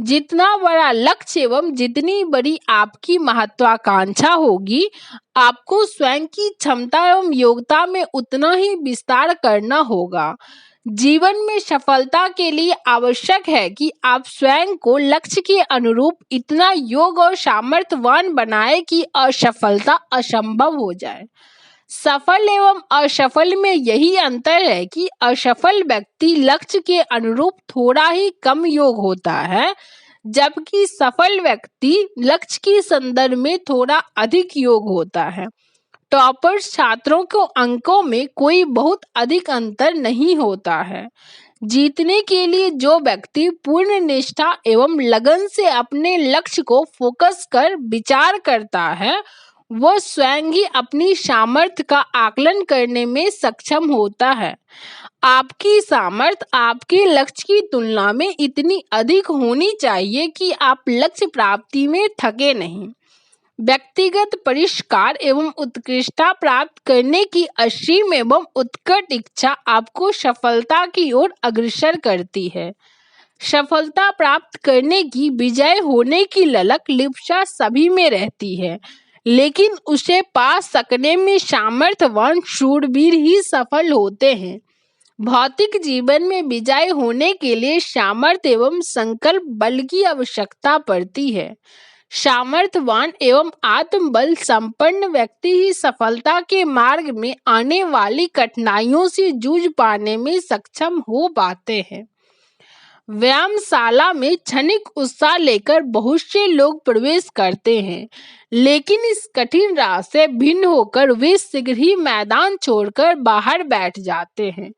जितना बड़ा लक्ष्य एवं जितनी बड़ी आपकी महत्वाकांक्षा होगी, आपको स्वयं की क्षमता एवं योग्यता में उतना ही विस्तार करना होगा। जीवन में सफलता के लिए आवश्यक है कि आप स्वयं को लक्ष्य के अनुरूप इतना योग्य और सामर्थ्यवान बनाएं कि असफलता असंभव हो जाए। सफल एवं असफल में यही अंतर है कि असफल व्यक्ति लक्ष्य के अनुरूप थोड़ा ही कम योग होता है, जबकि सफल व्यक्ति लक्ष्य के संदर्भ में थोड़ा अधिक योग होता है। टॉपर्स छात्रों को अंकों में कोई बहुत अधिक अंतर नहीं होता है। जीतने के लिए जो व्यक्ति पूर्ण निष्ठा एवं लगन से अपने लक्ष्य को फोकस कर विचार करता है, वह स्वयं ही अपनी सामर्थ्य का आकलन करने में सक्षम होता है। आपकी सामर्थ्य आपके लक्ष्य की तुलना में इतनी अधिक होनी चाहिए कि आप लक्ष्य प्राप्ति में थके नहीं। व्यक्तिगत परिष्कार एवं उत्कृष्टता प्राप्त करने की असीम एवं उत्कट इच्छा आपको सफलता की ओर अग्रसर करती है। सफलता प्राप्त करने की, विजय होने की ललक, लिप्सा सभी में रहती है, लेकिन उसे पा सकने में सामर्थ्यवान शूरवीर ही सफल होते हैं। भौतिक जीवन में विजय होने के लिए सामर्थ्य एवं संकल्प बल की आवश्यकता पड़ती है। सामर्थ्यवान एवं आत्मबल संपन्न व्यक्ति ही सफलता के मार्ग में आने वाली कठिनाइयों से जूझ पाने में सक्षम हो पाते हैं। व्यायामशाला में क्षणिक उत्साह लेकर बहुत से लोग प्रवेश करते हैं, लेकिन इस कठिन राह से भिन्न होकर वे शीघ्र ही मैदान छोड़कर बाहर बैठ जाते हैं।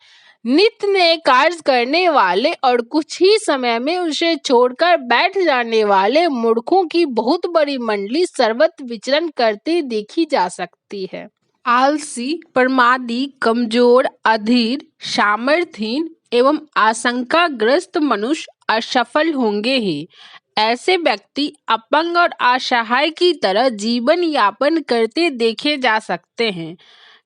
नित्य नए कार्य करने वाले और कुछ ही समय में उसे छोड़कर बैठ जाने वाले मूर्खों की बहुत बड़ी मंडली सर्वत्र विचरण करती देखी जा सकती है। आलसी, प्रमादी, कमजोर, अधीर, सामर्थ्यहीन एवं आशंकाग्रस्त मनुष्य असफल होंगे ही। ऐसे व्यक्ति अपंग और असहाय की तरह जीवन यापन करते देखे जा सकते हैं।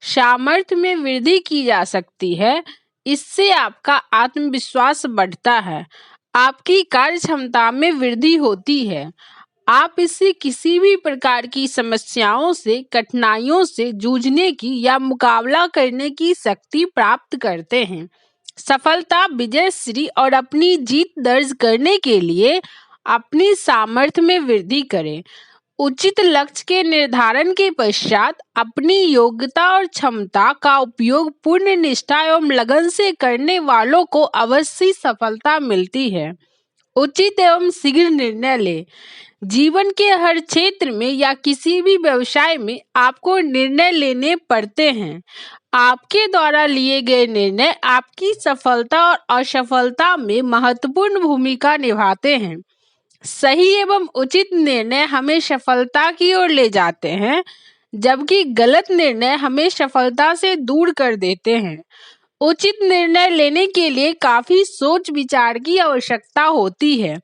सामर्थ्य में वृद्धि की जा सकती है, इससे आपका आत्मविश्वास बढ़ता है, आपकी कार्य क्षमता में वृद्धि होती है, आप इससे किसी भी प्रकार की समस्याओं से, कठिनाइयों से जूझने की या मुकाबला करने की शक्ति प्राप्त करते हैं। सफलता, विजय, श्री और अपनी जीत दर्ज करने के लिए अपनी सामर्थ्य में वृद्धि करें। उचित लक्ष्य के निर्धारण के पश्चात अपनी योग्यता और क्षमता का उपयोग पूर्ण निष्ठा एवं लगन से करने वालों को अवश्य सफलता मिलती है। उचित एवं शीघ्र निर्णय लें। जीवन के हर क्षेत्र में या किसी भी व्यवसाय में आपको निर्णय लेने पड़ते हैं। आपके द्वारा लिए गए निर्णय आपकी सफलता और असफलता में महत्वपूर्ण भूमिका निभाते हैं। सही एवं उचित निर्णय हमें सफलता की ओर ले जाते हैं, जबकि गलत निर्णय हमें सफलता से दूर कर देते हैं। उचित निर्णय लेने के लिए काफी सोच विचार की आवश्यकता होती है।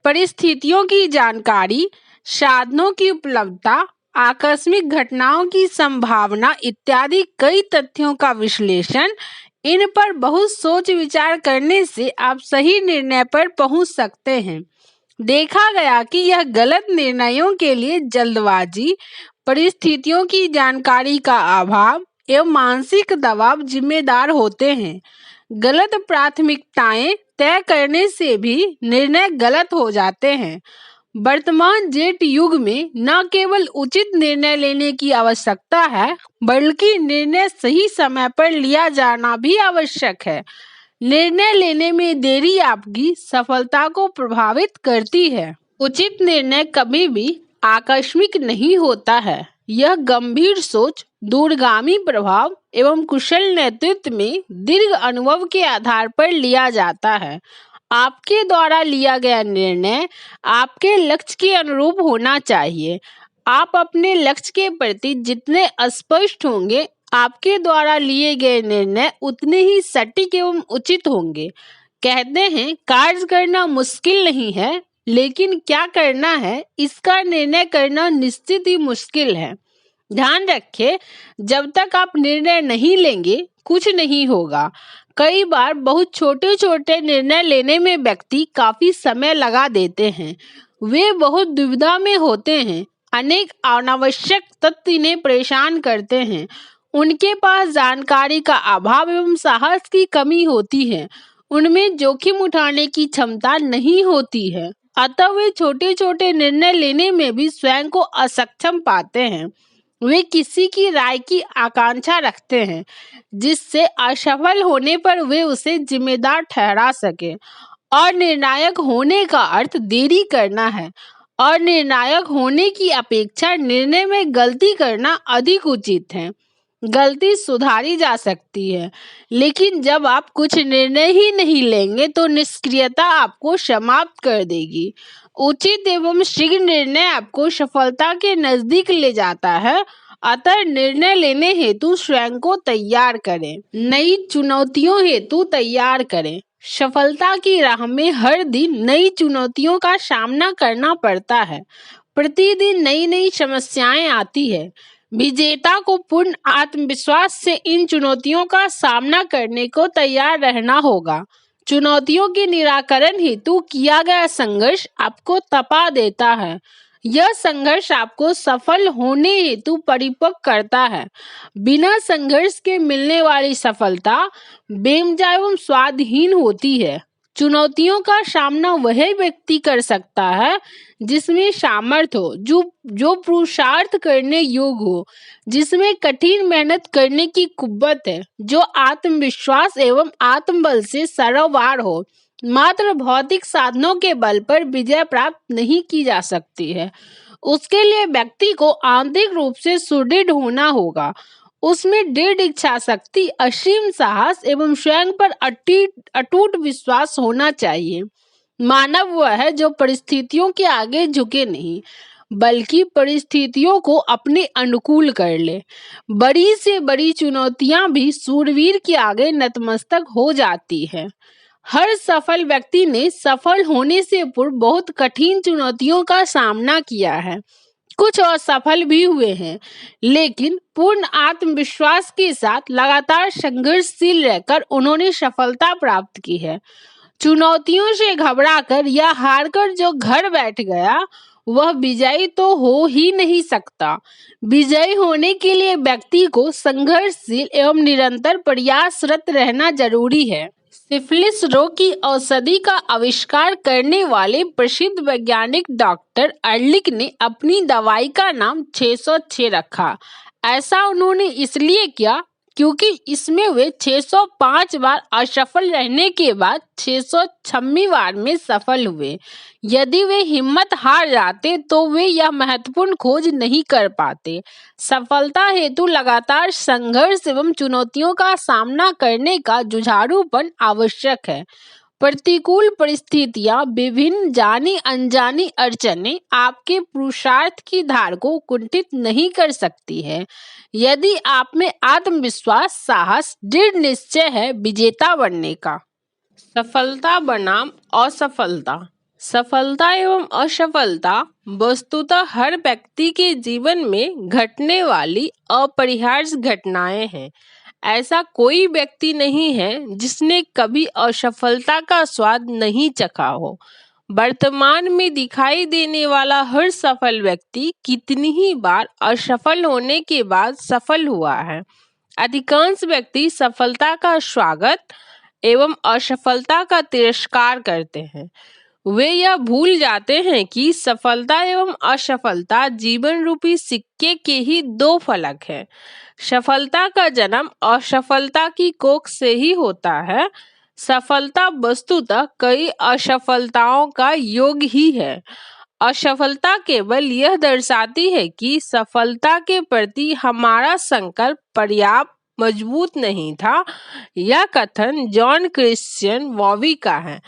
परिस्थितियों की जानकारी, साधनों की उपलब्धता, आकस्मिक घटनाओं की संभावना इत्यादि कई तथ्यों का विश्लेषण, इन पर बहुत सोच विचार करने से आप सही निर्णय पर पहुंच सकते हैं। देखा गया कि यह गलत निर्णयों के लिए जल्दबाजी, परिस्थितियों की जानकारी का अभाव एवं मानसिक दबाव जिम्मेदार होते हैं। गलत प्राथमिकताएं तय करने से भी निर्णय गलत हो जाते हैं। वर्तमान जेट युग में न केवल उचित निर्णय लेने की आवश्यकता है, बल्कि निर्णय सही समय पर लिया जाना भी आवश्यक है। निर्णय लेने में देरी आपकी सफलता को प्रभावित करती है। उचित निर्णय कभी भी आकस्मिक नहीं होता है। यह गंभीर सोच, दूरगामी प्रभाव एवं कुशल नेतृत्व में दीर्घ अनुभव के आधार पर लिया जाता है। आपके द्वारा लिया गया निर्णय आपके लक्ष्य के अनुरूप होना चाहिए। आप अपने लक्ष्य के प्रति जितने स्पष्ट होंगे, आपके द्वारा लिए गए निर्णय उतने ही सटीक एवं उचित होंगे। कहते हैं, कार्य करना मुश्किल नहीं है, लेकिन क्या करना है इसका निर्णय करना निश्चित ही मुश्किल है। ध्यान रखें, जब तक आप निर्णय नहीं लेंगे कुछ नहीं होगा। कई बार बहुत छोटे छोटे निर्णय लेने में व्यक्ति काफी समय लगा देते हैं। वे बहुत दुविधा में होते हैं। अनेक अनावश्यक तथ्य इन्हें परेशान करते हैं। उनके पास जानकारी का अभाव एवं साहस की कमी होती है। उनमें जोखिम उठाने की क्षमता नहीं होती है। अतः वे छोटे छोटे निर्णय लेने में भी स्वयं को असक्षम पाते हैं। वे किसी की राय की आकांक्षा रखते हैं, जिससे असफल होने पर वे उसे जिम्मेदार ठहरा सके। और निर्णायक होने का अर्थ देरी करना है, और निर्णायक होने की अपेक्षा निर्णय में गलती करना अधिक उचित है। गलती सुधारी जा सकती है, लेकिन जब आप कुछ निर्णय ही नहीं लेंगे तो निष्क्रियता आपको समाप्त कर देगी। उचित एवं शीघ्र निर्णय आपको सफलता के नजदीक ले जाता है। अतः निर्णय लेने हेतु स्वयं को तैयार करें। नई चुनौतियों हेतु तैयार करें। सफलता की राह में हर दिन नई चुनौतियों का सामना करना पड़ता है। प्रतिदिन नई नई समस्याएं आती है। विजेता को पूर्ण आत्मविश्वास से इन चुनौतियों का सामना करने को तैयार रहना होगा। चुनौतियों के निराकरण हेतु किया गया संघर्ष आपको तपा देता है। यह संघर्ष आपको सफल होने हेतु परिपक्व करता है। बिना संघर्ष के मिलने वाली सफलता बेमजा एवं स्वादहीन होती है। चुनौतियों का सामना वह व्यक्ति कर सकता है जिसमें सामर्थ्य हो, जो पुरुषार्थ करने योग्य हो, जिसमें कठिन मेहनत करने की कुव्वत है, जो आत्मविश्वास एवं आत्मबल से सरावार हो। मात्र भौतिक साधनों के बल पर विजय प्राप्त नहीं की जा सकती है। उसके लिए व्यक्ति को आंतरिक रूप से सुदृढ़ होना होगा। उसमें दृढ़ इच्छा शक्ति, असीम साहस एवं स्वयं पर अटूट विश्वास होना चाहिए। मानव वह है जो परिस्थितियों के आगे झुके नहीं, बल्कि परिस्थितियों को अपने अनुकूल कर ले। बड़ी से बड़ी चुनौतियां भी शूरवीर के आगे नतमस्तक हो जाती है। हर सफल व्यक्ति ने सफल होने से पूर्व बहुत कठिन चुनौतियों का सामना किया है। कुछ असफल भी हुए हैं, लेकिन पूर्ण आत्मविश्वास के साथ लगातार संघर्षशील रहकर उन्होंने सफलता प्राप्त की है। चुनौतियों से घबराकर या हारकर जो घर बैठ गया, वह विजयी तो हो ही नहीं सकता। विजयी होने के लिए व्यक्ति को संघर्षशील एवं निरंतर प्रयासरत रहना जरूरी है। सिफिलिस रोग की औषधि का आविष्कार करने वाले प्रसिद्ध वैज्ञानिक डॉक्टर अर्लिक ने अपनी दवाई का नाम 606 रखा। ऐसा उन्होंने इसलिए किया क्योंकि इसमें वे 605 बार असफल रहने के बाद 606वीं बार में सफल हुए। यदि वे हिम्मत हार जाते तो वे यह महत्वपूर्ण खोज नहीं कर पाते। सफलता हेतु लगातार संघर्ष एवं चुनौतियों का सामना करने का जुझारूपन आवश्यक है। प्रतिकूल परिस्थितियां, विभिन्न जानी अनजानी अड़चनें आपके पुरुषार्थ की धार को कुंठित नहीं कर सकती है। यदि आप में आत्मविश्वास, साहस, दृढ़ निश्चय है विजेता बनने का। सफलता बनाम असफलता। सफलता एवं असफलता वस्तुतः हर व्यक्ति के जीवन में घटने वाली अपरिहार्य घटनाएं हैं। ऐसा कोई व्यक्ति नहीं है जिसने कभी असफलता का स्वाद नहीं चखा हो। वर्तमान में दिखाई देने वाला हर सफल व्यक्ति कितनी ही बार असफल होने के बाद सफल हुआ है। अधिकांश व्यक्ति सफलता का स्वागत एवं असफलता का तिरस्कार करते हैं। वे यह भूल जाते हैं कि सफलता एवं असफलता जीवन रूपी सिक्के के ही दो फलक हैं। सफलता का जन्म असफलता की कोख से ही होता है। सफलता वस्तुतः कई असफलताओं का योग ही है। असफलता केवल यह दर्शाती है कि सफलता के प्रति हमारा संकल्प पर्याप्त मजबूत नहीं था। यह कथन जॉन क्रिश्चियन वॉवी का है।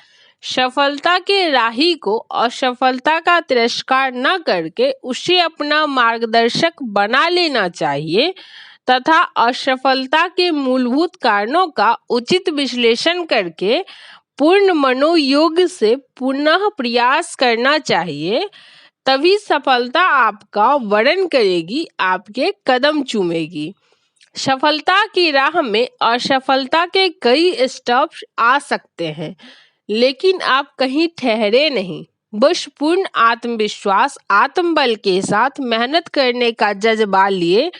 सफलता के राही को असफलता का तिरस्कार न करके उसे अपना मार्गदर्शक बना लेना चाहिए तथा असफलता के मूलभूत कारणों का उचित विश्लेषण करके पूर्ण मनोयोग से पुनः प्रयास करना चाहिए। तभी सफलता आपका वरण करेगी, आपके कदम चूमेगी। सफलता की राह में असफलता के कई स्टॉप्स आ सकते हैं, लेकिन आप कहीं ठहरे नहीं। बस पूर्ण आत्मविश्वास, आत्मबल के साथ मेहनत करने का जज्बा लिए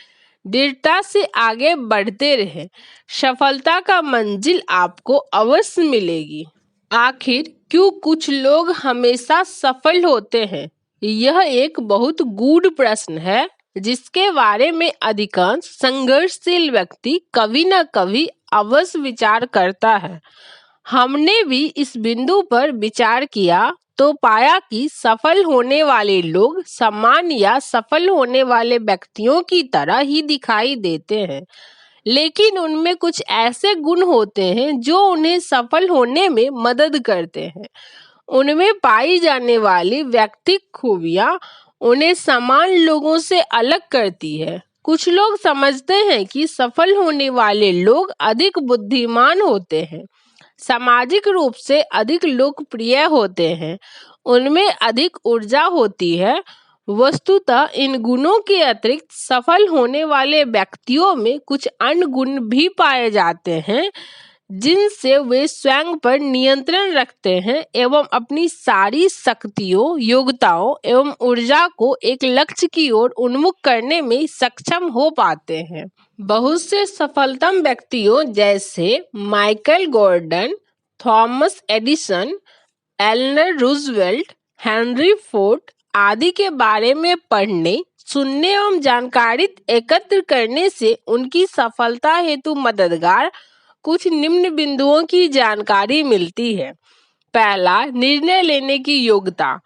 दृढ़ता से आगे बढ़ते रहे। सफलता का मंजिल आपको अवश्य मिलेगी। आखिर क्यों कुछ लोग हमेशा सफल होते हैं? यह एक बहुत गूढ़ प्रश्न है जिसके बारे में अधिकांश संघर्षशील व्यक्ति कभी न कभी अवश्य विचार करता है। हमने भी इस बिंदु पर विचार किया तो पाया कि सफल होने वाले लोग समान या सफल होने वाले व्यक्तियों की तरह ही दिखाई देते हैं, लेकिन उनमें कुछ ऐसे गुण होते हैं जो उन्हें सफल होने में मदद करते हैं। उनमें पाई जाने वाली व्यक्तिगत खूबियां उन्हें समान लोगों से अलग करती है। कुछ लोग समझते हैं कि सफल होने वाले लोग अधिक बुद्धिमान होते हैं, सामाजिक रूप से अधिक लोकप्रिय होते हैं, उनमें अधिक ऊर्जा होती है। वस्तुतः इन गुणों के अतिरिक्त सफल होने वाले व्यक्तियों में कुछ अन्य गुण भी पाए जाते हैं जिनसे वे स्वयं पर नियंत्रण रखते हैं एवं अपनी सारी शक्तियों, योग्यताओं एवं ऊर्जा को एक लक्ष्य की ओर उन्मुख करने में सक्षम हो पाते हैं। बहुत से सफलतम व्यक्तियों जैसे Michael Gordon, Thomas Edison, Eleanor Roosevelt, Henry Ford आदि के बारे में पढ़ने, सुनने एवं जानकारी एकत्र करने से उनकी सफलता हेतु मददगार कुछ निम्न बिंदुओं की जानकारी मिलती है। पहला, निर्णय लेने की योग्यता।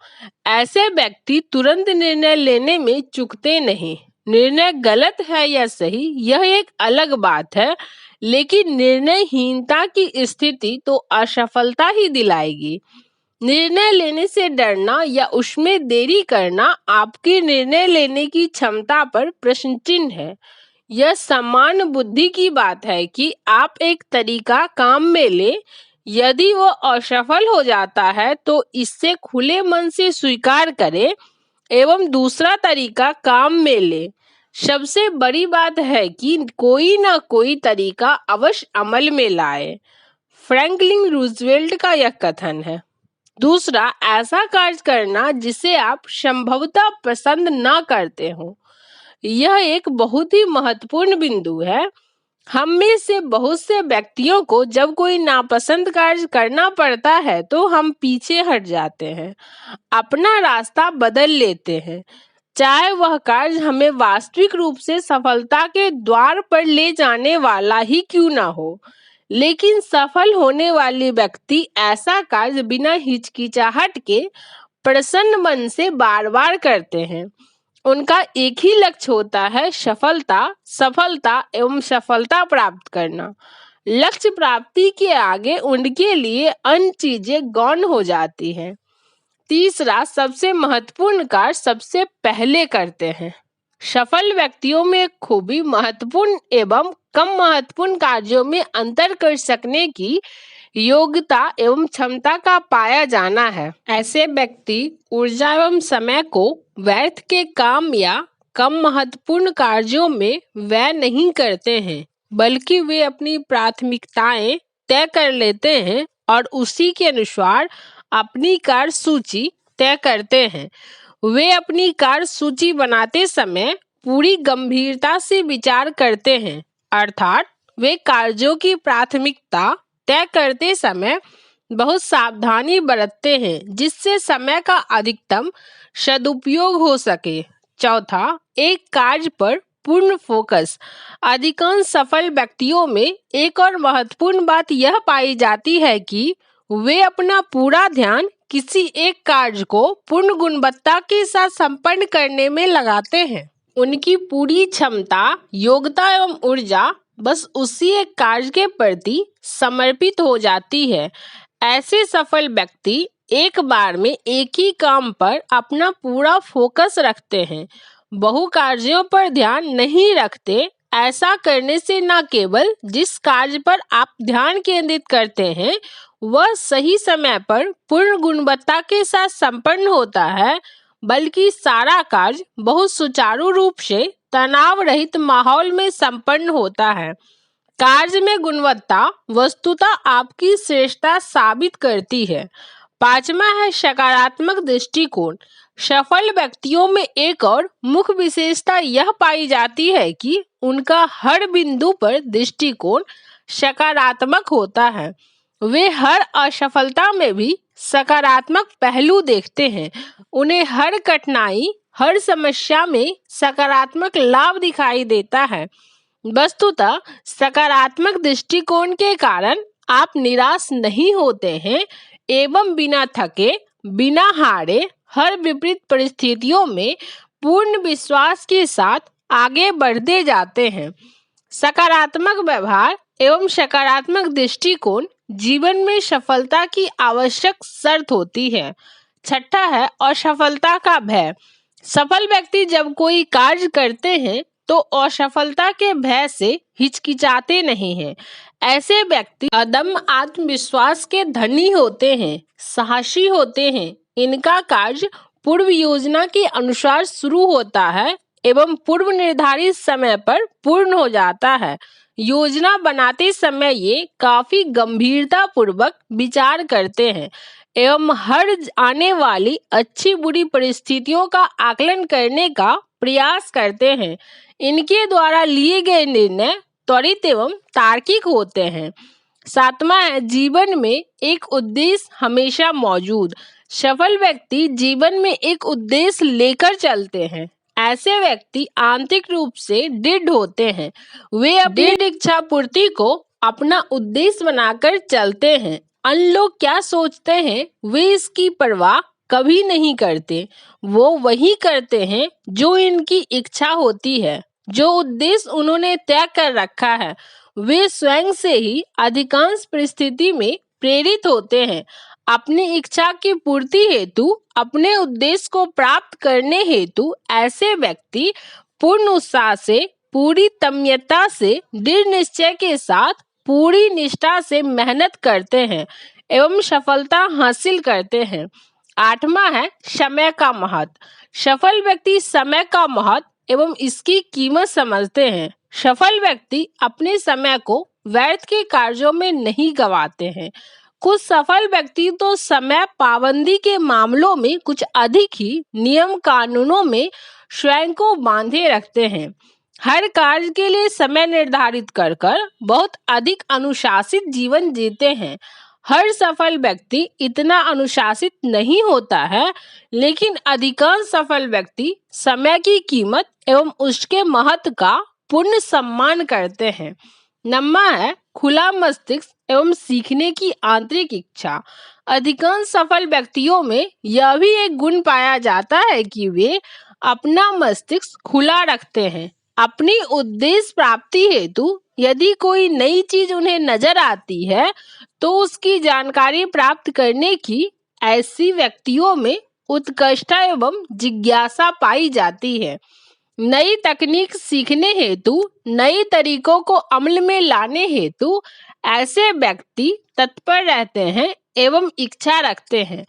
ऐसे व्यक्ति तुरंत निर्णय लेने में चूकते नहीं। निर्णय गलत है या सही यह एक अलग बात है, लेकिन निर्णयहीनता की स्थिति तो असफलता ही दिलाएगी। निर्णय लेने से डरना या उसमें देरी करना आपकी निर्णय लेने की क्षमता पर प्रश्न चिन्ह है। यह सामान्य बुद्धि की बात है कि आप एक तरीका काम में ले, यदि वह असफल हो जाता है तो इससे खुले मन से स्वीकार करें एवं दूसरा तरीका काम में ले। सबसे बड़ी बात है कि कोई ना कोई तरीका अवश्य अमल में लाए। फ्रैंकलिन रूजवेल्ट का यह कथन है। दूसरा, ऐसा कार्य करना जिसे आप संभवतः पसंद ना करते हो। यह एक बहुत ही महत्वपूर्ण बिंदु है। हम में से बहुत से व्यक्तियों को जब कोई नापसंद कार्य करना पड़ता है तो हम पीछे हट जाते हैं, अपना रास्ता बदल लेते हैं, चाहे वह कार्य हमें वास्तविक रूप से सफलता के द्वार पर ले जाने वाला ही क्यों ना हो। लेकिन सफल होने वाले व्यक्ति ऐसा कार्य बिना हिचकिचाहट के प्रसन्न मन से बार बार करते हैं। उनका एक ही लक्ष्य होता है, सफलता एवं सफलता प्राप्त करना। लक्ष्य प्राप्ति के आगे उनके लिए अन्य चीजें गौण हो जाती हैं। तीसरा, सबसे महत्वपूर्ण कार्य सबसे पहले करते हैं। सफल व्यक्तियों में खूबी महत्वपूर्ण एवं कम महत्वपूर्ण कार्यों में अंतर कर सकने की योग्यता एवं क्षमता का पाया जाना है। ऐसे व्यक्ति ऊर्जा एवं समय को व्यर्थ के काम या कम महत्वपूर्ण कार्यों में व्यय नहीं करते हैं, बल्कि वे अपनी प्राथमिकताएं तय कर लेते हैं और उसी के अनुसार अपनी कार्य सूची तय करते हैं। वे अपनी कार्य सूची बनाते समय पूरी गंभीरता से विचार करते हैं, अर्थात वे कार्यों की प्राथमिकता तय करते समय बहुत सावधानी बरतते हैं, जिससे समय का अधिकतम सदुपयोग हो सके। चौथा, एक कार्य पर पूर्ण फोकस। अधिकांश सफल व्यक्तियों में एक और महत्वपूर्ण बात यह पाई जाती है कि वे अपना पूरा ध्यान किसी एक कार्य को पूर्ण गुणवत्ता के साथ संपन्न करने में लगाते हैं। उनकी पूरी क्षमता, योग्यता एवं ऊर्जा बस उसी एक कार्य के प्रति समर्पित हो जाती है। ऐसे सफल व्यक्ति एक बार में एक ही काम पर अपना पूरा फोकस रखते हैं, बहु कार्यों पर ध्यान नहीं रखते। ऐसा करने से न केवल जिस कार्य पर आप ध्यान केंद्रित करते हैं वह सही समय पर पूर्ण गुणवत्ता के साथ संपन्न होता है, बल्कि सारा कार्य बहुत सुचारू रूप से तनाव रहित माहौल में संपन्न होता है। कार्य में गुणवत्ता वस्तुतः आपकी श्रेष्ठता साबित करती है। पांचवा है सकारात्मक दृष्टिकोण। सफल व्यक्तियों में एक और मुख्य विशेषता यह पाई जाती है कि उनका हर बिंदु पर दृष्टिकोण सकारात्मक होता है। वे हर असफलता में भी सकारात्मक पहलू देखते हैं। उन्हें हर कठिनाई, हर समस्या में सकारात्मक लाभ दिखाई देता है। वस्तुतः सकारात्मक दृष्टिकोण के कारण आप निराश नहीं होते हैं एवं बिना थके, बिना हारे, हर विपरीत परिस्थितियों में पूर्ण विश्वास के साथ आगे बढ़ते जाते हैं। सकारात्मक व्यवहार एवं सकारात्मक दृष्टिकोण जीवन में सफलता की आवश्यक शर्त होती है। छठा है असफलता का भय। सफल व्यक्ति जब कोई कार्य करते हैं तो असफलता के भय से हिचकिचाते नहीं हैं। ऐसे व्यक्ति अदम्य आत्मविश्वास के धनी होते हैं, साहसी होते हैं। इनका कार्य पूर्व योजना के अनुसार शुरू होता है एवं पूर्व निर्धारित समय पर पूर्ण हो जाता है। योजना बनाते समय ये काफी गंभीरता पूर्वक विचार करते हैं एवं हर आने वाली अच्छी बुरी परिस्थितियों का आकलन करने का प्रयास करते हैं। इनके द्वारा लिए गए निर्णय त्वरित एवं तार्किक होते हैं। सातवां है जीवन में एक उद्देश्य हमेशा मौजूद। सफल व्यक्ति जीवन में एक उद्देश्य लेकर चलते हैं। ऐसे व्यक्ति आंतरिक रूप से दृढ़ होते हैं। वे अपनी इच्छा पूर्ति को अपना उद्देश्य बनाकर चलते हैं। अन्य लोग क्या सोचते हैं वे इसकी परवाह कभी नहीं करते। वो वही करते हैं जो इनकी इच्छा होती है, जो उद्देश्य उन्होंने तय कर रखा है। वे स्वयं से ही अधिकांश परिस्थिति में प्रेरित होते हैं। अपनी इच्छा की पूर्ति हेतु, अपने उद्देश्य को प्राप्त करने हेतु ऐसे व्यक्ति पूर्ण उत्साह से, पूरी तन्मयता से, दृढ़ निश्चय के साथ, पूरी निष्ठा से मेहनत करते हैं एवं सफलता हासिल करते हैं। 8वां है समय का महत्व। सफल व्यक्ति समय का महत्व एवं इसकी कीमत समझते हैं। सफल व्यक्ति अपने समय को व्यर्थ के कार्यों में नहीं गंवाते हैं। कुछ सफल व्यक्ति तो समय पाबंदी के मामलों में कुछ अधिक ही नियम कानूनों में स्वयं को बांधे रखते हैं। हर कार्य के लिए समय निर्धारित कर बहुत अधिक अनुशासित जीवन जीते हैं। हर सफल व्यक्ति इतना अनुशासित नहीं होता है, लेकिन अधिकांश सफल व्यक्ति समय की कीमत एवं उसके महत्व का पूर्ण सम्मान करते हैं। 9वां है खुला मस्तिष्क एवं सीखने की आंतरिक इच्छा। अधिकांश सफल व्यक्तियों में यह भी एक गुण पाया जाता है कि वे अपना मस्तिष्क खुला रखते हैं। अपनी उद्देश्य प्राप्ति हेतु यदि कोई नई चीज उन्हें नजर आती है तो उसकी जानकारी प्राप्त करने की ऐसी व्यक्तियों में उत्कृष्टता एवं जिज्ञासा पाई जाती है। नई तकनीक सीखने हेतु, नई तरीकों को अमल में लाने हेतु ऐसे व्यक्ति तत्पर रहते हैं एवं इच्छा रखते हैं।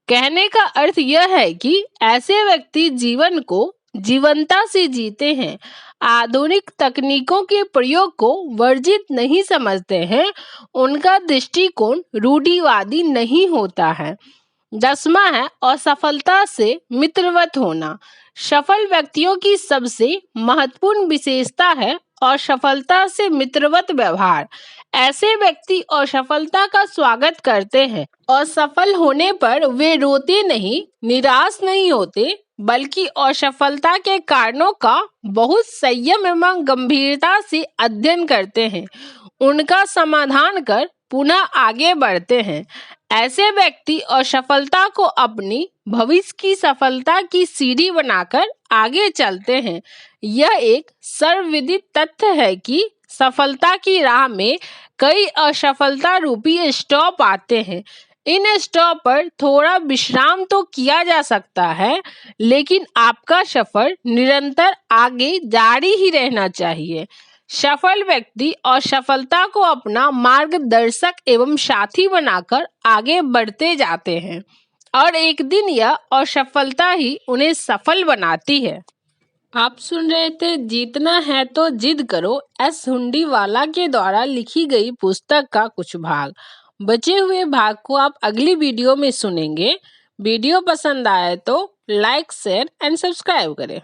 कहने का अर्थ यह है कि ऐसे व्यक्ति जीवन को जीवंतता से जीते हैं, आधुनिक तकनीकों के प्रयोग को वर्जित नहीं समझते हैं, उनका दृष्टिकोण रूढ़िवादी नहीं होता है। 10वां है असफलता से मित्रवत होना। सफल व्यक्तियों की सबसे महत्वपूर्ण विशेषता है असफलता से मित्रवत व्यवहार। ऐसे व्यक्ति असफलता का स्वागत करते हैं। असफल होने पर वे रोते नहीं, निराश नहीं होते, बल्कि असफलता के कारणों का बहुत संयम एवं गंभीरता से अध्ययन करते हैं, उनका समाधान कर पुनः आगे बढ़ते हैं। ऐसे व्यक्ति असफलता को अपनी भविष्य की सफलता की सीढ़ी बनाकर आगे चलते हैं। यह एक सर्वविदित तथ्य है कि सफलता की राह में कई असफलता रूपी स्टॉप आते हैं। इन स्टॉप पर थोड़ा विश्राम तो किया जा सकता है, लेकिन आपका सफर निरंतर आगे जारी ही रहना चाहिए। सफल व्यक्ति और सफलता को अपना मार्गदर्शक एवं साथी बनाकर आगे बढ़ते जाते हैं और एक दिन यह असफलता ही उन्हें सफल बनाती है। आप सुन रहे थे जीतना है तो जिद करो, एस हुंडीवाला के द्वारा लिखी गई पुस्तक का कुछ भाग। बचे हुए भाग को आप अगली वीडियो में सुनेंगे। वीडियो पसंद आए तो लाइक, शेयर एंड सब्सक्राइब करें।